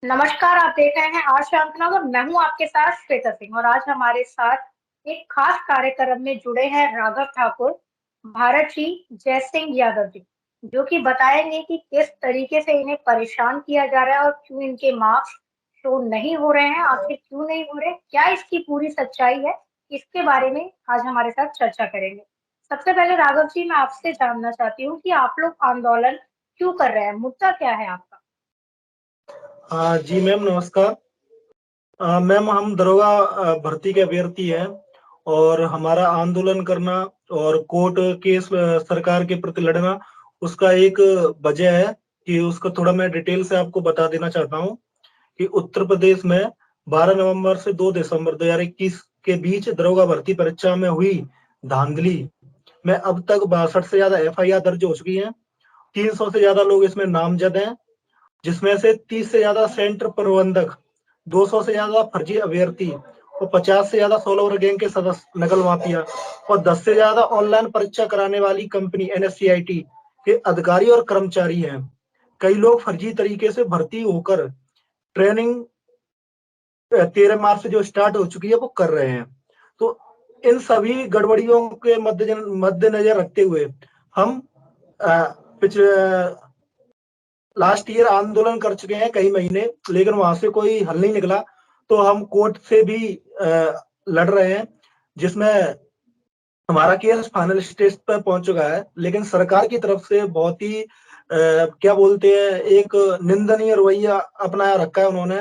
नमस्कार। आप देख रहे हैं आज शांतनाद और मैं हूं आपके साथ श्वेता सिंह। और आज हमारे साथ एक खास कार्यक्रम में जुड़े हैं राघव ठाकुर, भारत जी, जय सिंह यादव जी, जो कि बताएंगे कि किस तरीके से इन्हें परेशान किया जा रहा है और क्यों इनके मार्क्स शो नहीं हो रहे हैं। आखिर क्यों नहीं हो रहे, क्या इसकी पूरी सच्चाई है, इसके बारे में आज हमारे साथ चर्चा करेंगे। सबसे पहले राघव जी, मैं आपसे जानना चाहती हूँ कि आप लोग आंदोलन क्यों कर रहे हैं, मुद्दा क्या है आपका। जी मैम, नमस्कार। मैम, हम दरोगा भर्ती के अभ्यर्थी हैं और हमारा आंदोलन करना और कोर्ट केस सरकार के प्रति लड़ना, उसका एक वजह है कि उसका थोड़ा मैं डिटेल से आपको बता देना चाहता हूँ कि उत्तर प्रदेश में 12 नवंबर से 2 दिसंबर 2021 के बीच दरोगा भर्ती परीक्षा में हुई धांधली में अब तक 62 से ज्यादा एफआईआर दर्ज हो चुकी हैं। 300 से ज्यादा लोग इसमें नामजद हैं, जिसमें से 30 से ज्यादा सेंटर प्रबंधक, 200 से ज्यादा फर्जी अभ्यर्थी और 50 से ज्यादा सोलह गैंग के सदस्य नकल माफिया और 10 से ज्यादा ऑनलाइन परीक्षा कराने वाली कंपनी एनएससीआईटी के अधिकारी और कर्मचारी हैं। कई लोग फर्जी तरीके से भर्ती होकर ट्रेनिंग 13 मार्च से जो स्टार्ट हो चुकी है वो कर रहे हैं। तो इन सभी गड़बड़ियों के मद्देनजर रखते हुए हम पिछले लास्ट ईयर आंदोलन कर चुके हैं कई महीने, लेकिन वहां से कोई हल नहीं निकला। तो हम कोर्ट से भी लड़ रहे हैं, जिसमें हमारा केस फाइनल स्टेज पर पहुंच चुका है, लेकिन सरकार की तरफ से बहुत ही क्या बोलते हैं, एक निंदनीय रवैया अपनाया रखा है उन्होंने,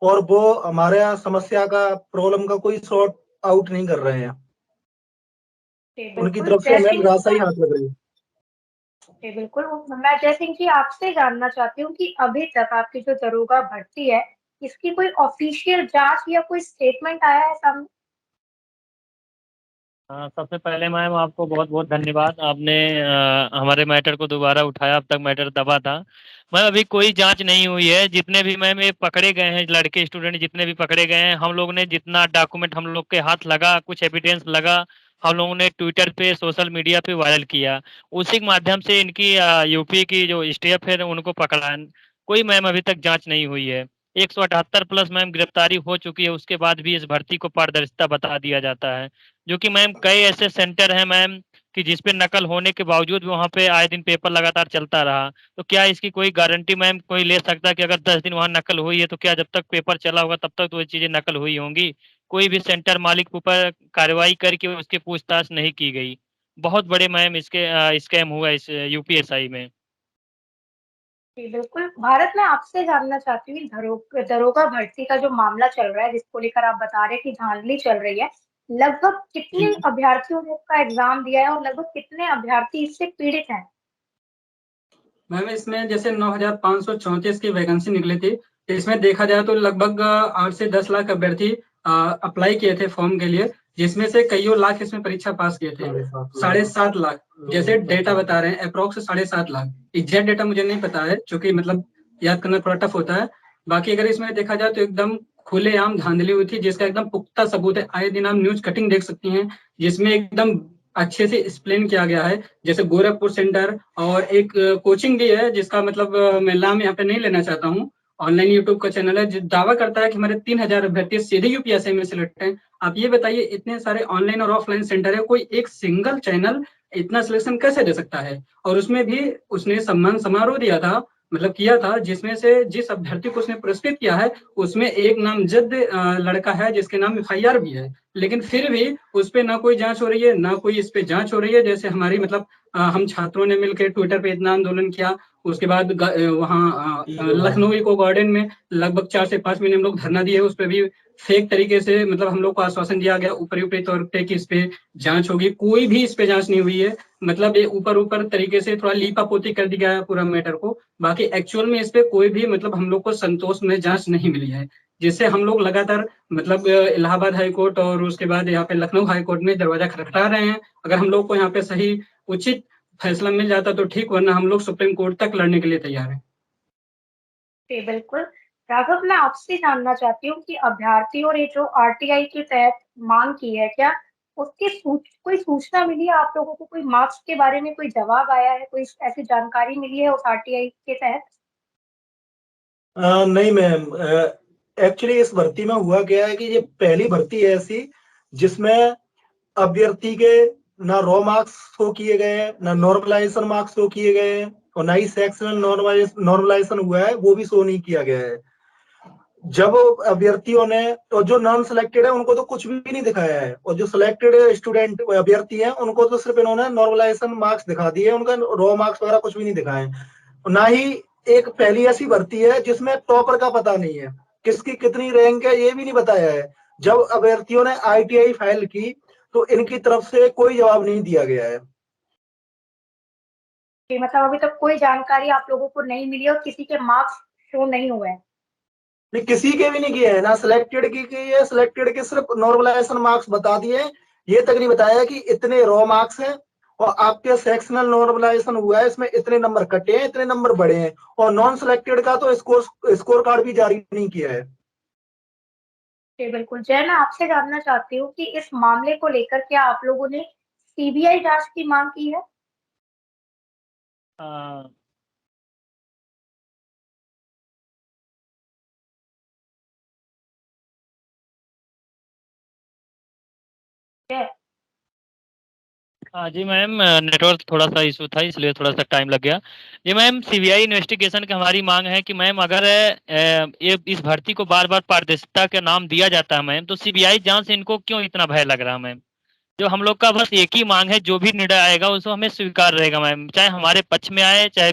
और वो हमारे समस्या का, प्रॉब्लम का कोई सॉर्ट आउट नहीं कर रहे हैं। जी उनकी बिल्कुल, तरफ से जय हमें सिंह निराशा ही हाथ लग रही है। जी बिल्कुल। मैं जय सिंह जी आपसे जानना चाहती हूँ कि अभी तक आपकी जो दरोगा भर्ती है, इसकी कोई ऑफिशियल जांच या कोई स्टेटमेंट आया है सामने। हाँ, सबसे पहले मैम आपको बहुत बहुत धन्यवाद। आपने हमारे मैटर को दोबारा उठाया। अब तक मैटर दबा था। मैम, अभी कोई जांच नहीं हुई है। जितने भी मैम ये पकड़े गए हैं लड़के स्टूडेंट, जितने भी पकड़े गए हैं, हम लोग ने जितना डॉक्यूमेंट हम लोग के हाथ लगा, कुछ एविडेंस लगा, हम लोगों ने ट्विटर पे, सोशल मीडिया पे वायरल किया। उसी के माध्यम से इनकी यूपी की जो स्टेप है उनको पकड़ा। कोई मैम अभी तक जांच नहीं हुई है। 178 प्लस मैम गिरफ्तारी हो चुकी है, उसके बाद भी इस भर्ती को पारदर्शिता बता दिया जाता है। जो कि मैम कई ऐसे सेंटर हैं मैम कि जिस पे नकल होने के बावजूद भी वहाँ पे आए दिन पेपर लगातार चलता रहा। तो क्या इसकी कोई गारंटी मैम कोई ले सकता है कि अगर 10 दिन वहाँ नकल हुई है तो क्या जब तक पेपर चला होगा तब तक तो ये चीजें नकल हुई होंगी? कोई भी सेंटर मालिक के ऊपर कार्रवाई करके उसकी पूछताछ नहीं की गई। बहुत बड़े मैम इसके स्कैम हुआ इस यूपीएसआई में। जी बिल्कुल, भारत में आपसे जानना चाहती हूँ, दरोगा भर्ती का जो मामला चल रहा है, जिसको लेकर आप बता रहे हैं कि धांधली चल रही है, लगभग जी कितने अभ्यर्थियों ने इसका एग्जाम दिया है और लगभग कितने अभ्यर्थी इससे पीड़ित हैं। मैम, इसमें जैसे 9,534 की वैकेंसी निकली थी। इसमें देखा जाए तो लगभग 8 से 10 लाख अभ्यर्थी अप्लाई किए थे फॉर्म के लिए, जिसमें से कईयों लाख इसमें परीक्षा पास किए थे। 7.5 लाख जैसे डेटा बता रहे हैं, अप्रोक्स 7.5 लाख। एग्जैक्ट डेटा मुझे नहीं पता है, क्योंकि मतलब याद करना थोड़ा टफ होता है। बाकी अगर इसमें देखा जाए तो एकदम खुलेआम धांधली हुई थी, जिसका एकदम पुख्ता सबूत है। आए दिन आप न्यूज कटिंग देख सकती हैं, जिसमें एकदम अच्छे से एक्सप्लेन किया गया है। जैसे गोरखपुर सेंटर और एक कोचिंग भी है, जिसका मतलब मैं नाम यहाँ पे नहीं लेना चाहता हूँ। ऑनलाइन यूट्यूब का चैनल है जो दावा करता है कि हमारे 3,000 अभ्यर्थी सीधे यूपीएससी में सिलेक्ट हैं। आप ये बताइए, इतने सारे ऑनलाइन और ऑफलाइन सेंटर है, कोई एक सिंगल चैनल इतना सिलेक्शन कैसे दे सकता है? और उसमें भी उसने सम्मान समारोह दिया था, मतलब किया था, जिसमें से जिस अभ्यर्थी को उसने पुरस्कृत किया है उसमें एक नामजद लड़का है, जिसके नाम एफआईआर भी है। लेकिन फिर भी उस पर ना कोई जांच हो रही है, ना कोई इस पे जांच हो रही है। जैसे हमारी मतलब हम छात्रों ने मिलकर ट्विटर पे इतना आंदोलन किया। उसके बाद वहाँ लखनऊ इको गार्डन में लगभग 4 से 5 महीने हम लोग धरना दिए। उस पर भी फेक तरीके से मतलब हम लोग को आश्वासन दिया गया ऊपरी ऊपरी तौर पे कि इस पे जांच होगी। कोई भी इस पे जांच नहीं हुई है। मतलब ये ऊपर ऊपर तरीके से थोड़ा लीपा पोती कर दिया है पूरा मैटर को। बाकी एक्चुअल में इस पे कोई भी मतलब हम लोग को संतोष में जांच नहीं मिली है, जिससे हम लोग लगातार मतलब इलाहाबाद हाई कोर्ट और उसके बाद यहाँ पे लखनऊ हाई कोर्ट में दरवाजा खटखटा रहे हैं। अगर हम लोग को यहाँ पे सही उचित फैसला मिल जाता तो ठीक, वरना हम लोग सुप्रीम कोर्ट तक लड़ने के लिए तैयार हैं। जी बिल्कुल। राघव, मैं आपसे जानना चाहती हूँ कि अभ्यर्थियों ने जो आरटीआई के तहत मांग की है, क्या उसकी कोई सूचना मिली है आप लोगों को, कोई मार्क्स के बारे में कोई जवाब आया है, कोई ऐसी जानकारी मिली है उस आरटीआई के तहत। नहीं मैम, एक्चुअली इस भर्ती में हुआ क्या है कि ये पहली भर्ती है ऐसी जिसमें अभ्यर्थी के ना रॉ मार्क्स शो किए गए हैं, ना नॉर्मलाइजेशन मार्क्स शो किए गए हैं, और ना ही सेक्शनल नॉर्मलाइजेशन हुआ है वो भी शो नहीं किया गया है। जब अभ्यर्थियों ने, और जो नॉन सिलेक्टेड है उनको तो कुछ भी नहीं दिखाया है, और जो सिलेक्टेड स्टूडेंट अभ्यर्थी हैं उनको तो सिर्फ इन्होंने नॉर्मलाइजेशन मार्क्स दिखा दिए, उनका रॉ मार्क्स वगैरह कुछ भी नहीं दिखाए। ना ही एक पहली ऐसी भर्ती है जिसमें टॉपर का पता नहीं है, किसकी कितनी रैंक है ये भी नहीं बताया है। जब अभ्यर्थियों ने ITI फाइल की तो इनकी तरफ से कोई जवाब नहीं दिया गया है। मतलब अभी तक कोई जानकारी आप लोगों को नहीं मिली और किसी के मार्क्स शो नहीं हुए हैं? नहीं, किसी के भी नहीं किए हैं, ना सिलेक्टेड की है, सिलेक्टेड के सिर्फ नॉर्मलाइजेशन मार्क्स बता दिए हैं। ये तक नहीं बताया कि इतने रॉ मार्क्स हैं और आपके सेक्शनल नॉर्मलाइजेशन हुआ है, इसमें इतने नंबर कटे हैं, इतने नंबर बढ़े हैं, और नॉन सिलेक्टेड का तो स्कोर कार्ड भी जारी नहीं किया है। जी बिल्कुल जय, मैं आपसे जानना चाहती हूँ कि इस मामले को लेकर क्या आप लोगों ने CBI जांच की मांग की है? आ, जय। हाँ जी मैम, नेटवर्क थोड़ा सा इशू था इसलिए थोड़ा सा टाइम लग गया। जी मैम, CBI इन्वेस्टिगेशन की हमारी मांग है कि मैम अगर ये इस भर्ती को बार बार पारदर्शिता का नाम दिया जाता है मैम, तो CBI जांच से इनको क्यों इतना भय लग रहा है मैम? जो हम लोग का बस एक ही मांग है, जो भी निर्णय आएगा उसको हमें स्वीकार रहेगा मैम, चाहे हमारे पक्ष में आए चाहे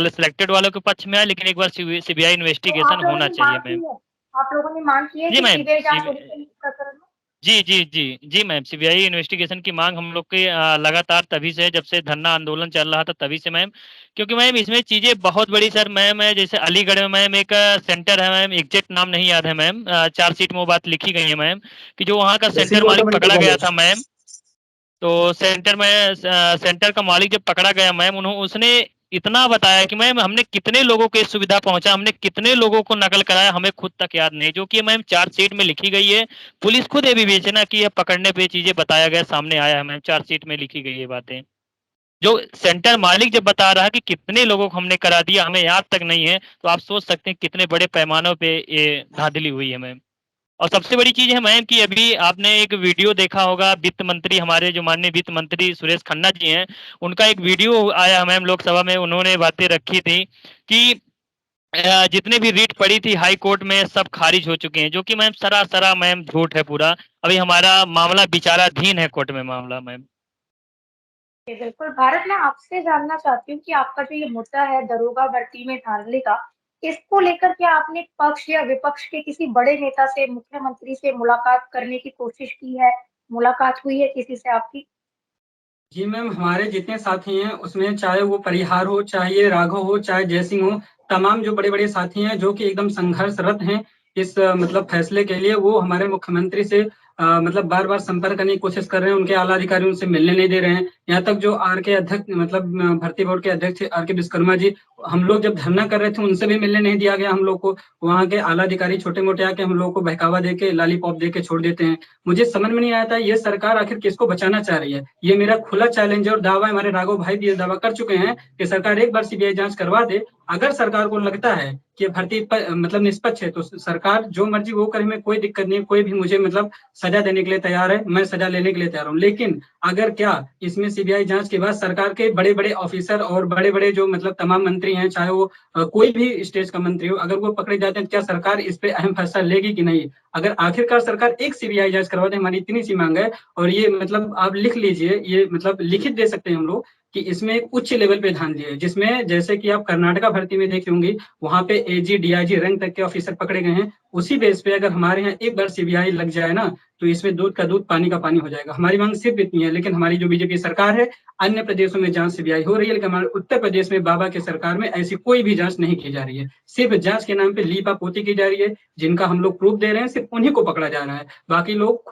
सिलेक्टेड वालों के पक्ष में आए, लेकिन एक बार CBI तो इन्वेस्टिगेशन आप लोगों होना ने चाहिए मांग की मैम। है? आप लोगों ने मांग की है जी कि मैम, CBI जांच होनी चाहिए इस प्रकरण में? जी जी जी जी मैम, CBI इन्वेस्टिगेशन की मांग हम लोग के लगातार तभी से, जब से धरना आंदोलन चल रहा था तभी से मैम। क्योंकि मैम इसमें चीजें बहुत बड़ी सर मैम है। जैसे अलीगढ़ में मैम एक सेंटर है मैम, एग्जैक्ट नाम नहीं याद है मैम, चार्जशीट में वो बात लिखी गई है मैम कि जो वहाँ का ऋषि सेंटर मालिक ऑटोमेटिक पकड़ा गया कॉलेज। था मैम। तो सेंटर का मालिक जब पकड़ा गया मैम, उन्होंने उसने इतना बताया कि मैम हमने कितने लोगों को ये सुविधा पहुंचा, हमने कितने लोगों को नकल कराया, हमें खुद तक याद नहीं, जो कि मैम चार्जशीट में लिखी गई है। पुलिस खुद ये विवेचना की है, पकड़ने पे चीजें बताया गया, सामने आया है मैम, चार्जशीट में लिखी गई है बातें। जो सेंटर मालिक जब बता रहा है कि कितने लोगों को हमने करा दिया, हमें याद तक नहीं है, तो आप सोच सकते हैं कितने बड़े पैमानों पे ये धांधली हुई है मैम। और सबसे बड़ी चीज है मैम कि अभी आपने एक वीडियो देखा होगा, वित्त मंत्री, हमारे जो माननीय वित्त मंत्री सुरेश खन्ना जी हैं, उनका एक वीडियो आया मैम लोकसभा में, उन्होंने बातें रखी थी कि जितने भी रीट पड़ी थी हाई कोर्ट में सब खारिज हो चुके हैं, जो कि मैम सरासर मैम झूठ है पूरा। अभी हमारा मामला विचाराधीन है कोर्ट में मामला मैम। जी बिल्कुल भारत, मैं आपसे जानना चाहती हूँ कि आपका जो ये मुद्दा है दरोगा भर्ती में धांधली का, इसको लेकर क्या आपने पक्ष या विपक्ष के किसी बड़े नेता से, मुख्यमंत्री से मुलाकात करने की कोशिश की है? मुलाकात हुई है किसी से आपकी? जी मैम, हमारे जितने साथी हैं उसमें चाहे वो परिहार हो, चाहे ये राघव हो, चाहे जयसिंह हो, तमाम जो बड़े बड़े साथी हैं जो कि एकदम संघर्षरत हैं इस मतलब फैसले के लिए, वो हमारे मुख्यमंत्री से मतलब बार बार संपर्क करने की कोशिश कर रहे हैं। उनके आला अधिकारी उनसे मिलने नहीं दे रहे हैं। यहाँ तक जो आर के अध्यक्ष मतलब भर्ती बोर्ड के अध्यक्ष आर के विश्वकर्मा जी, हम लोग जब धरना कर रहे थे उनसे भी मिलने नहीं दिया गया हम लोग को। वहाँ के आला अधिकारी छोटे मोटे आके हम लोग को बहकावा देके, लॉलीपॉप देके छोड़ देते हैं। मुझे समझ में नहीं आता ये सरकार आखिर किसको बचाना चाह रही है। ये मेरा खुला चैलेंज और दावा है, हमारे राघव भाई भी ये दावा कर चुके हैं कि सरकार एक बार CBI जांच करवा दे। अगर सरकार को लगता है कि भर्ती मतलब निष्पक्ष है तो सरकार जो मर्जी वो करे, में कोई दिक्कत नहीं है। कोई भी मुझे मतलब सजा देने के लिए तैयार है, मैं सजा लेने के लिए तैयार हूँ। लेकिन अगर क्या इसमें CBI जांच के बाद सरकार के बड़े बड़े ऑफिसर और बड़े बड़े जो मतलब तमाम मंत्री हैं, चाहे वो कोई भी स्टेज का मंत्री हो, अगर वो पकड़े जाते हैं तो क्या सरकार इस पे अहम फैसला लेगी कि नहीं? अगर आखिरकार सरकार एक CBI जांच करवा दे, हमारी इतनी सी मांग है। और ये मतलब आप लिख लीजिए, ये मतलब लिखित दे सकते हैं हम लोग कि इसमें एक उच्च लेवल पे ध्यान दिए, जिसमें जैसे कि आप कर्नाटका भर्ती में देखी होंगी, वहां पे AG DIG रैंक तक के ऑफिसर पकड़े गए हैं। उसी बेस पे अगर हमारे यहाँ एक बार CBI लग जाए ना, तो इसमें दूध का दूध पानी का पानी हो जाएगा। हमारी मांग सिर्फ इतनी है। लेकिन हमारी जो बीजेपी सरकार है, अन्य प्रदेशों में जांच CBI हो रही है, लेकिन हमारे उत्तर प्रदेश में बाबा के सरकार में ऐसी कोई भी जांच नहीं की जा रही है। सिर्फ जांच के नाम पे लीपा पोती की जा रही है। जिनका हम लोग प्रूफ दे रहे हैं सिर्फ उन्हीं को पकड़ा जा रहा है। बाकी लोग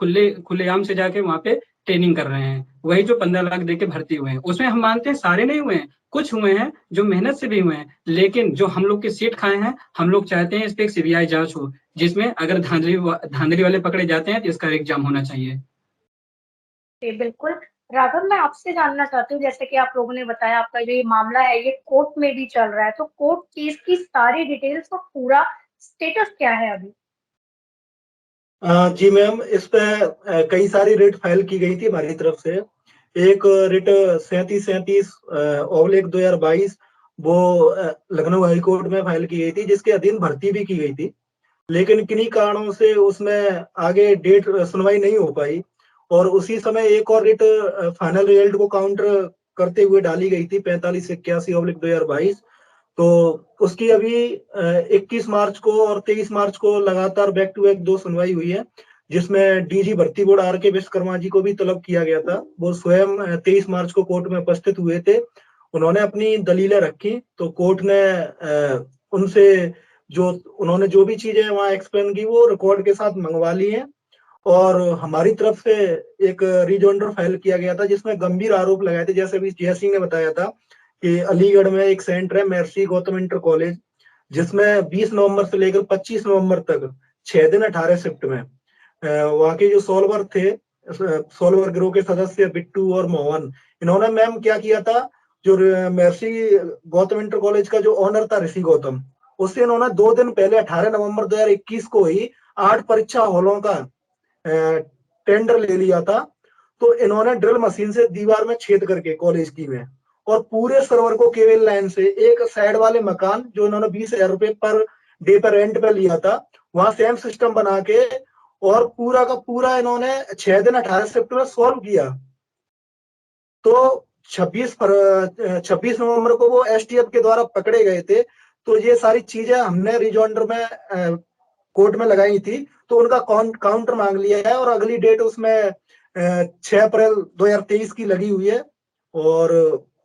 खुलेआम से जाके वहां पे ट्रेनिंग कर रहे हैं। वही जो 15 लाख देके भर्ती हुए हैं, उसमें हम मानते हैं सारे नहीं हुए हैं, कुछ हुए हैं जो मेहनत से भी हुए हैं। लेकिन जो हम लोग की सीट खाए हैं, हम लोग चाहते हैं इस पे CBI जांच हो, जिसमें अगर धांधली वाले पकड़े जाते हैं तो इसका एग्जाम होना चाहिए। जी बिल्कुल, राघव, मैं आपसे जानना चाहती हूँ, जैसे कि आप लोगों ने बताया आपका जो ये मामला है ये कोर्ट में भी चल रहा है, तो कोर्ट केस की सारी डिटेल्स और पूरा स्टेटस क्या है अभी? जी मैम, इस पे कई सारी रिट फाइल की गई थी हमारी तरफ से। एक रिट 3737/2022 वो लखनऊ हाई कोर्ट में फाइल की गई थी, जिसके अधीन भर्ती भी की गई थी, लेकिन किन्हीं कारणों से उसमें आगे डेट सुनवाई नहीं हो पाई। और उसी समय एक और रिट फाइनल रिजल्ट को काउंटर करते हुए डाली गई थी 4581/2022। तो उसकी अभी 21 मार्च को और 23 मार्च को लगातार बैक टू बैक 2 सुनवाई हुई है, जिसमें डीजी भर्ती बोर्ड आर के विश्वकर्मा जी को भी तलब किया गया था। वो स्वयं 23 मार्च को कोर्ट में उपस्थित हुए थे। उन्होंने अपनी दलीलें रखी, तो कोर्ट ने उनसे जो उन्होंने जो भी चीजें वहां एक्सप्लेन की वो रिकॉर्ड के साथ मंगवा ली है। और हमारी तरफ से एक रिजॉइंडर फाइल किया गया था, जिसमें गंभीर आरोप लगाए थे, जैसे अभी जय सिंह ने बताया था कि अलीगढ़ में एक सेंटर है महर्षि गौतम इंटर कॉलेज, जिसमें 20 नवंबर से लेकर 25 नवंबर तक 6 दिन 18 शिफ्ट में वहाँ के जो सॉल्वर थे, सॉल्वर गिरोह के सदस्य बिट्टू और मोहन, इन्होंने मैम क्या किया था, जो महर्षि गौतम इंटर कॉलेज का जो ऑनर था ऋषि गौतम, उससे इन्होंने 2 दिन पहले 18 नवंबर 2021 को ही 8 परीक्षा हॉलों का टेंडर ले लिया था। तो इन्होंने ड्रिल मशीन से दीवार में छेद करके कॉलेज की में और पूरे सर्वर को केबल लाइन से एक साइड वाले मकान जो इन्होंने 20,000 रुपए पर डे पर रेंट पे लिया था, वहां सेम सिस्टम बना के और पूरा का पूरा इन्होंने 6 दिन 18 शिफ्ट में सॉल्व किया। तो 26 नवंबर को वो एसटीएफ के द्वारा पकड़े गए थे। तो ये सारी चीजें हमने रिजॉइंडर में कोर्ट में लगाई थी, तो उनका काउंटर मांग लिया है और अगली डेट उसमें 6 अप्रैल 2023 की लगी हुई है। और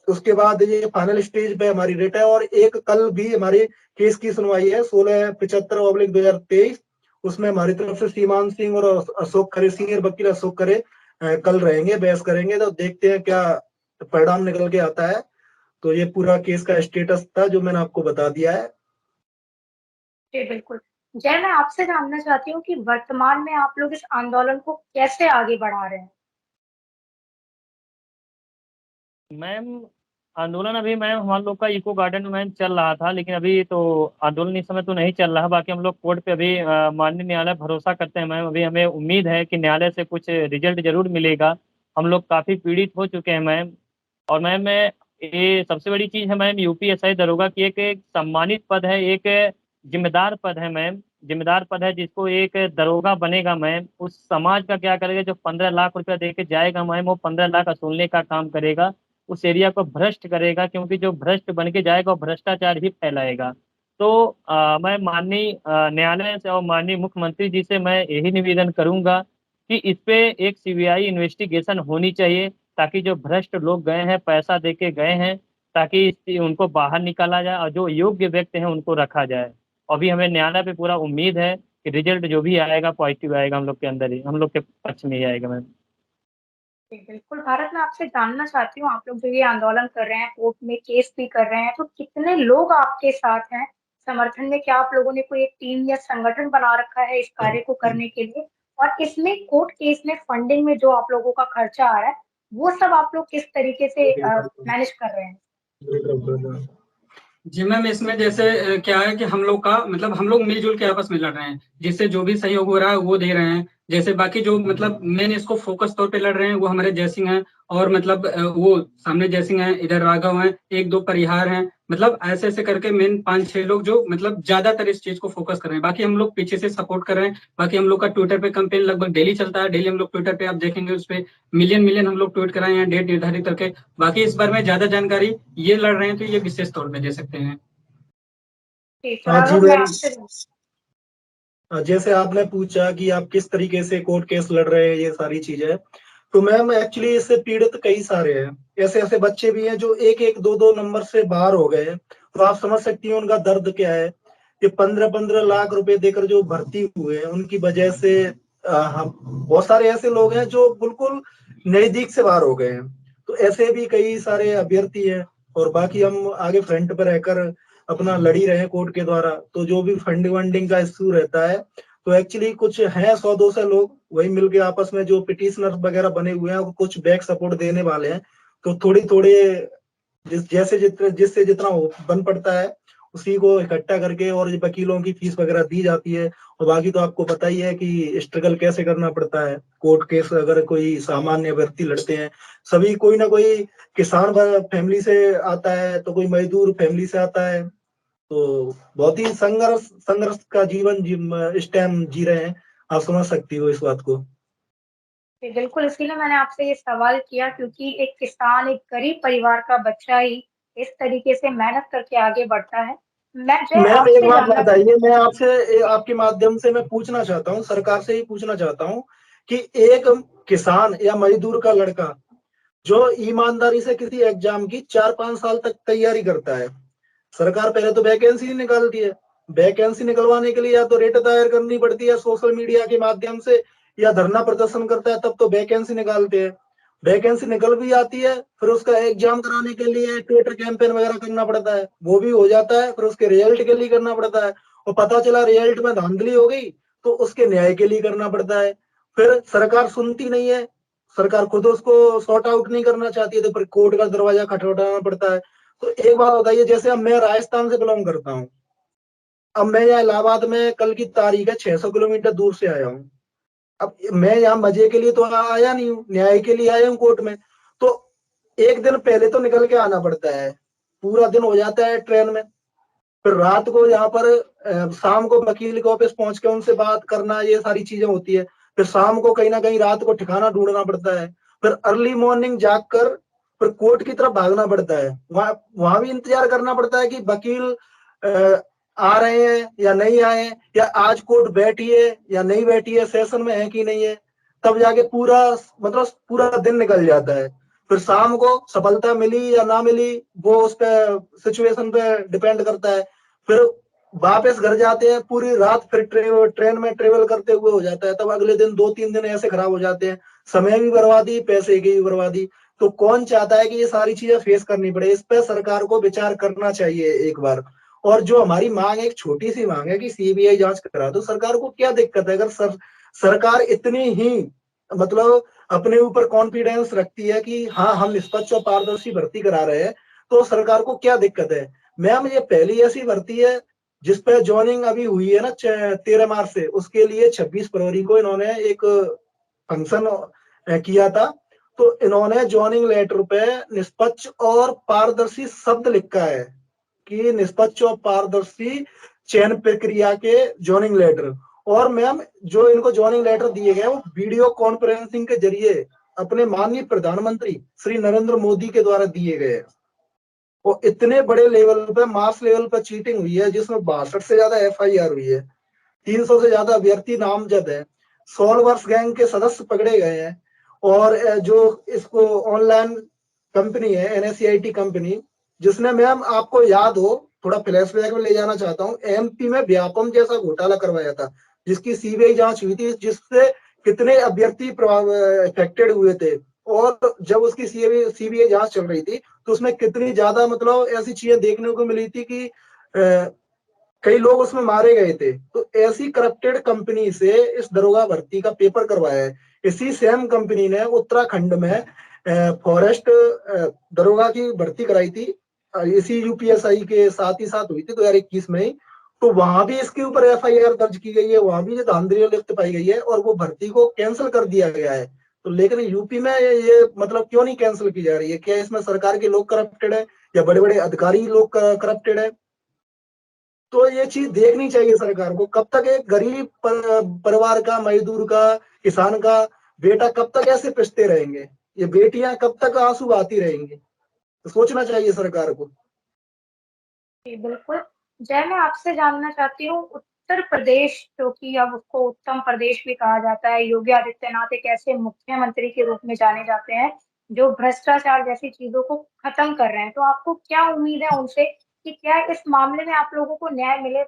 उसके बाद ये फाइनल स्टेज पे हमारी रेट है। और एक कल भी हमारी केस की सुनवाई है 1675/2023। उसमें हमारी तरफ से सीमान सिंह और अशोक खरे, सीनियर वकील अशोक खरे कल रहेंगे, बहस करेंगे। तो देखते हैं क्या परिणाम निकल के आता है। तो ये पूरा केस का स्टेटस था जो मैंने आपको बता दिया है। जी बिल्कुल। जय, मैं आपसे जानना चाहती हूँ कि वर्तमान में आप लोग इस आंदोलन को कैसे आगे बढ़ा रहे हैं? मैम आंदोलन अभी मैम हम लोग का इको गार्डन में मैम चल रहा था, लेकिन अभी तो आंदोलन इस समय तो नहीं चल रहा। बाकी हम लोग कोर्ट पे अभी माननीय न्यायालय भरोसा करते हैं मैम। अभी हमें उम्मीद है कि न्यायालय से कुछ रिजल्ट जरूर मिलेगा। हम लोग काफ़ी पीड़ित हो चुके हैं मैम। और मैम मैं ये सबसे बड़ी चीज़ है मैम, यूपीएसआई दरोगा की एक सम्मानित पद है, एक जिम्मेदार पद है मैम। जिम्मेदार पद है, जिसको एक दरोगा बनेगा मैम, उस समाज का क्या करेगा, जो 15 लाख रुपया दे के जाएगा मैम, वो 15 लाख वसूलने का काम करेगा। उस एरिया को भ्रष्ट करेगा, क्योंकि जो भ्रष्ट बन के जाएगा वो भ्रष्टाचार ही फैलाएगा। तो मैं माननीय न्यायालय से और माननीय मुख्यमंत्री जी से मैं यही निवेदन करूंगा कि इस पे एक सीबीआई इन्वेस्टिगेशन होनी चाहिए, ताकि जो भ्रष्ट लोग गए हैं, पैसा दे के गए हैं, ताकि उनको बाहर निकाला जाए और जो योग्य व्यक्ति हैं उनको रखा जाए। अभी हमें न्यायालय पे पूरा उम्मीद है कि रिजल्ट जो भी आएगा पॉजिटिव आएगा, हम लोग के अंदर ही, हम लोग के पक्ष में ही आएगा मैम। जी बिल्कुल। भारत, मैं आपसे जानना चाहती हूँ, आप लोग जो ये आंदोलन कर रहे हैं, कोर्ट में केस भी कर रहे हैं, तो कितने लोग आपके साथ हैं समर्थन में? क्या आप लोगों ने कोई एक टीम या संगठन बना रखा है इस कार्य को करने के लिए? और इसमें कोर्ट केस में फंडिंग में जो आप लोगों का खर्चा आ रहा है, वो सब आप लोग किस तरीके से मैनेज कर रहे हैं? जी मैम, इसमें जैसे क्या है कि हम लोग का मतलब हम लोग मिलजुल के आपस में लड़ रहे हैं, जिससे जो भी सहयोग हो रहा है वो दे रहे हैं। जैसे बाकी जो मतलब मेन इसको फोकस तौर पे लड़ रहे हैं वो हमारे जयसिंह हैं, और मतलब वो सामने जयसिंह हैं, इधर राघव हैं, एक दो परिहार हैं। मतलब ऐसे ऐसे करके मेन 5-6 लोग जो मतलब ज्यादातर इस चीज को फोकस कर रहे हैं। बाकी हम लोग पीछे से सपोर्ट कर रहे हैं। बाकी हम लोग का ट्विटर पे कैंपेन लगभग डेली चलता है। डेली हम लोग ट्विटर पे आप देखेंगे उस पे मिलियन मिलियन हम लोग ट्वीट कराए हैं, डेट निर्धारित करके। बाकी इस बार में ज्यादा जानकारी ये लड़ रहे हैं तो ये विशेष तौर पे दे सकते हैं। ठीक, तो हाँ जी राघव, मैं मैम, आपसे जैसे आपने पूछा कि आप किस तरीके से कोर्ट केस लड़ रहे हैं, ये सारी चीजें, तो मैम एक्चुअली इससे पीड़ित कई सारे हैं। ऐसे ऐसे बच्चे भी हैं जो एक एक दो दो नंबर से बाहर हो गए हैं। तो आप समझ सकती हैं उनका दर्द क्या है। कि 15-15 लाख रुपए देकर जो भर्ती हुए हैं, उनकी वजह से हम बहुत सारे ऐसे लोग हैं जो बिल्कुल नजदीक से बाहर हो गए हैं। तो ऐसे भी कई सारे अभ्यर्थी हैं। और बाकी हम आगे फ्रंट पर रहकर अपना लड़ी रहे कोर्ट के द्वारा। तो जो भी फंडिंग वंडिंग का इश्यू रहता है, तो एक्चुअली कुछ हैं 100-200 लोग वही मिलके आपस में जो पिटिशनर वगैरह बने हुए हैं, कुछ बैक सपोर्ट देने वाले हैं। तो थोड़ी थोड़े जिससे जितना बन पड़ता है उसी को इकट्ठा करके और वकीलों की फीस वगैरह दी जाती है। और बाकी तो आपको पता ही है कि स्ट्रगल कैसे करना पड़ता है। कोर्ट केस अगर कोई सामान्य व्यक्ति लड़ते हैं, सभी कोई ना कोई किसान फैमिली से आता है, तो कोई मजदूर फैमिली से आता है। तो बहुत ही संघर्ष का जीवन इस टाइम जी रहे हैं। आप समझ सकती हो इस बात को। बिल्कुल, इसीलिए मैंने आपसे ये सवाल किया, क्योंकि एक किसान, एक गरीब परिवार का बच्चा ही इस तरीके से मेहनत करके आगे बढ़ता है। मैं जो मैम एक आपसे बात जानना बताइए, मैं आपसे आपके माध्यम से मैं पूछना चाहता हूँ, सरकार से ही पूछना चाहता हूँ कि एक किसान या मजदूर का लड़का जो ईमानदारी से किसी एग्जाम की 4-5 साल तक तैयारी करता है, सरकार पहले तो वैकेंसी निकालती है। वैकेंसी निकलवाने के लिए या तो रेट दायर करनी पड़ती है सोशल मीडिया के माध्यम से, या धरना प्रदर्शन करता है, तब तो वैकेंसी निकालते हैं। वैकेंसी निकल भी आती है, फिर उसका एग्जाम कराने के लिए ट्विटर कैंपेन वगैरह करना पड़ता है, वो भी हो जाता है, फिर उसके रिजल्ट के लिए करना पड़ता है। और पता चला रिजल्ट में धांधली हो गई तो उसके न्याय के लिए करना पड़ता है। फिर सरकार सुनती नहीं है, सरकार खुद उसको सॉर्ट आउट नहीं करना चाहती है, तो फिर कोर्ट का दरवाजा खटखटाना पड़ता है। तो एक बात बताइए, जैसे अब मैं राजस्थान से बिलोंग करता हूँ, अब मैं यहाँ इलाहाबाद में कल की तारीख है 600 किलोमीटर दूर से आया हूँ। अब मैं यहाँ मजे के लिए तो आया नहीं हूँ, न्याय के लिए आया हूँ कोर्ट में। तो एक दिन पहले तो निकल के आना पड़ता है, पूरा दिन हो जाता है ट्रेन में। फिर रात को यहाँ पर शाम को वकील के ऑफिस पहुंच के उनसे बात करना, ये सारी चीजें होती है। फिर शाम को कहीं ना कहीं रात को ठिकाना ढूंढना पड़ता है। फिर अर्ली मॉर्निंग जाग कर फिर कोर्ट की तरफ भागना पड़ता है। वहां भी इंतजार करना पड़ता है कि वकील आ रहे हैं या नहीं आए, या आज कोर्ट बैठी है या नहीं बैठी है, सेशन में है कि नहीं है। तब जाके पूरा मतलब पूरा दिन निकल जाता है। फिर शाम को सफलता मिली या ना मिली वो उस पर सिचुएशन पे डिपेंड करता है। फिर वापस घर जाते हैं, पूरी रात फिर ट्रेन में ट्रेवल करते हुए हो जाता है। तब अगले दिन 2-3 दिन ऐसे खराब हो जाते हैं, समय भी बर्बादी, पैसे की भी बर्बादी। तो कौन चाहता है कि ये सारी चीजें फेस करनी पड़े? इस पे सरकार को विचार करना चाहिए एक बार। और जो हमारी मांग है, एक छोटी सी मांग है कि सीबीआई जांच करा दो। सरकार को क्या दिक्कत है? अगर सरकार इतनी ही मतलब अपने ऊपर कॉन्फिडेंस रखती है कि हाँ हम निष्पक्ष और पारदर्शी भर्ती करा रहे हैं, तो सरकार को क्या दिक्कत है? मैम ये पहली ऐसी भर्ती है जिसपे ज्वाइनिंग अभी हुई है ना 13 मार्च से, उसके लिए 26 फरवरी को इन्होंने एक फंक्शन किया था। तो इन्होंने ज्वाइनिंग लेटर पे निष्पक्ष और पारदर्शी शब्द लिखा है कि निष्पक्ष और पारदर्शी चयन प्रक्रिया के ज्वाइनिंग लेटर। और मैम जो इनको ज्वाइनिंग लेटर दिए गए वो वीडियो कॉन्फ्रेंसिंग के जरिए अपने माननीय प्रधानमंत्री श्री नरेंद्र मोदी के द्वारा दिए गए। और इतने बड़े लेवल पे, मास लेवल पे चीटिंग हुई है जिसमें 62 से ज्यादा एफआईआर हुई है, 300 से ज्यादा अभ्यर्थी नामजद है, सॉल्वर्स गैंग के सदस्य पकड़े गए हैं। और जो इसको ऑनलाइन कंपनी है एनएससीआईटी कंपनी, जिसने मैम आपको याद हो, थोड़ा फ्लैशबैक में ले जाना चाहता हूँ, एमपी में व्यापम जैसा घोटाला करवाया था जिसकी सीबीआई जांच हुई थी, जिससे कितने अभ्यर्थी अफेक्टेड हुए थे। और जब उसकी सीबीआई जांच चल रही थी तो उसमें कितनी ज्यादा मतलब ऐसी चीजें देखने को मिली थी कि कई लोग उसमें मारे गए थे। तो ऐसी करप्टेड कंपनी से इस दरोगा भर्ती का पेपर करवाया है। इसी सेम कंपनी ने उत्तराखंड में फॉरेस्ट दरोगा की भर्ती कराई थी, इसी यूपीएसआई के साथ ही साथ हुई थी 2021 में ही। तो वहां भी इसके ऊपर एफआईआर दर्ज की गई है, वहां भी ये धांधली लिप्त पाई गई है और वो भर्ती को कैंसिल कर दिया गया है। तो लेकिन यूपी में ये मतलब क्यों नहीं कैंसिल की जा रही है? क्या इसमें सरकार के लोग करप्टेड है या बड़े बड़े अधिकारी लोग करप्टेड है? तो ये चीज देखनी चाहिए सरकार को। कब तक एक गरीब परिवार का, मजदूर का, किसान का बेटा कब तक ऐसे पिसते रहेंगे? ये बेटियां कब तक आंसू बहाती रहेंगी? तो सोचना चाहिए सरकार को। जी बिल्कुल। जय, मैं आपसे जानना चाहती हूँ, उत्तर प्रदेश जो कि अब उसको उत्तम प्रदेश भी कहा जाता है, योगी आदित्यनाथ एक ऐसे मुख्यमंत्री के रूप में जाने जाते हैं जो भ्रष्टाचार जैसी चीजों को खत्म कर रहे हैं। तो आपको क्या उम्मीद है उनसे कि क्या इस मामले में आप लोगों को न्याय मिले?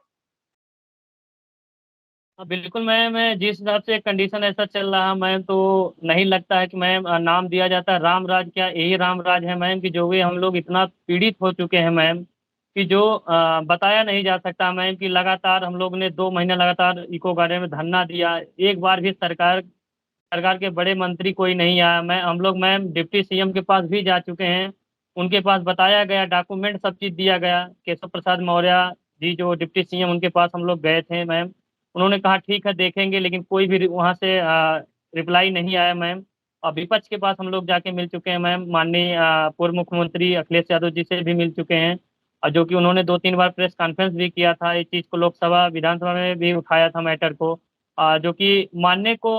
हाँ, बिल्कुल मैम। जिस हिसाब से कंडीशन ऐसा चल रहा है मैम, तो नहीं लगता है कि मैम नाम दिया जाता है राम राज, क्या यही राम राज है मैम कि जो भी हम लोग इतना पीड़ित हो चुके हैं मैम। कि जो बताया नहीं जा सकता मैम, कि लगातार हम लोग ने 2 महीने लगातार इको गार्डन में धरना दिया, एक बार भी सरकार के बड़े मंत्री कोई नहीं आया। हम लोग मैम डिप्टी सीएम के पास भी जा चुके हैं, उनके पास बताया गया, डॉक्यूमेंट सब चीज़ दिया गया। केशव प्रसाद मौर्य जी जो डिप्टी सीएम, उनके पास हम लोग गए थे मैम, उन्होंने कहा ठीक है देखेंगे, लेकिन कोई भी वहाँ से रिप्लाई नहीं आया मैम। और विपक्ष के पास हम लोग जाके मिल चुके हैं मैम, माननीय पूर्व मुख्यमंत्री अखिलेश यादव जी से भी मिल चुके हैं, और जो कि उन्होंने 2-3 बार प्रेस कॉन्फ्रेंस भी किया था, इस चीज़ को लोकसभा विधानसभा में भी उठाया था मैटर को। जो कि मानने को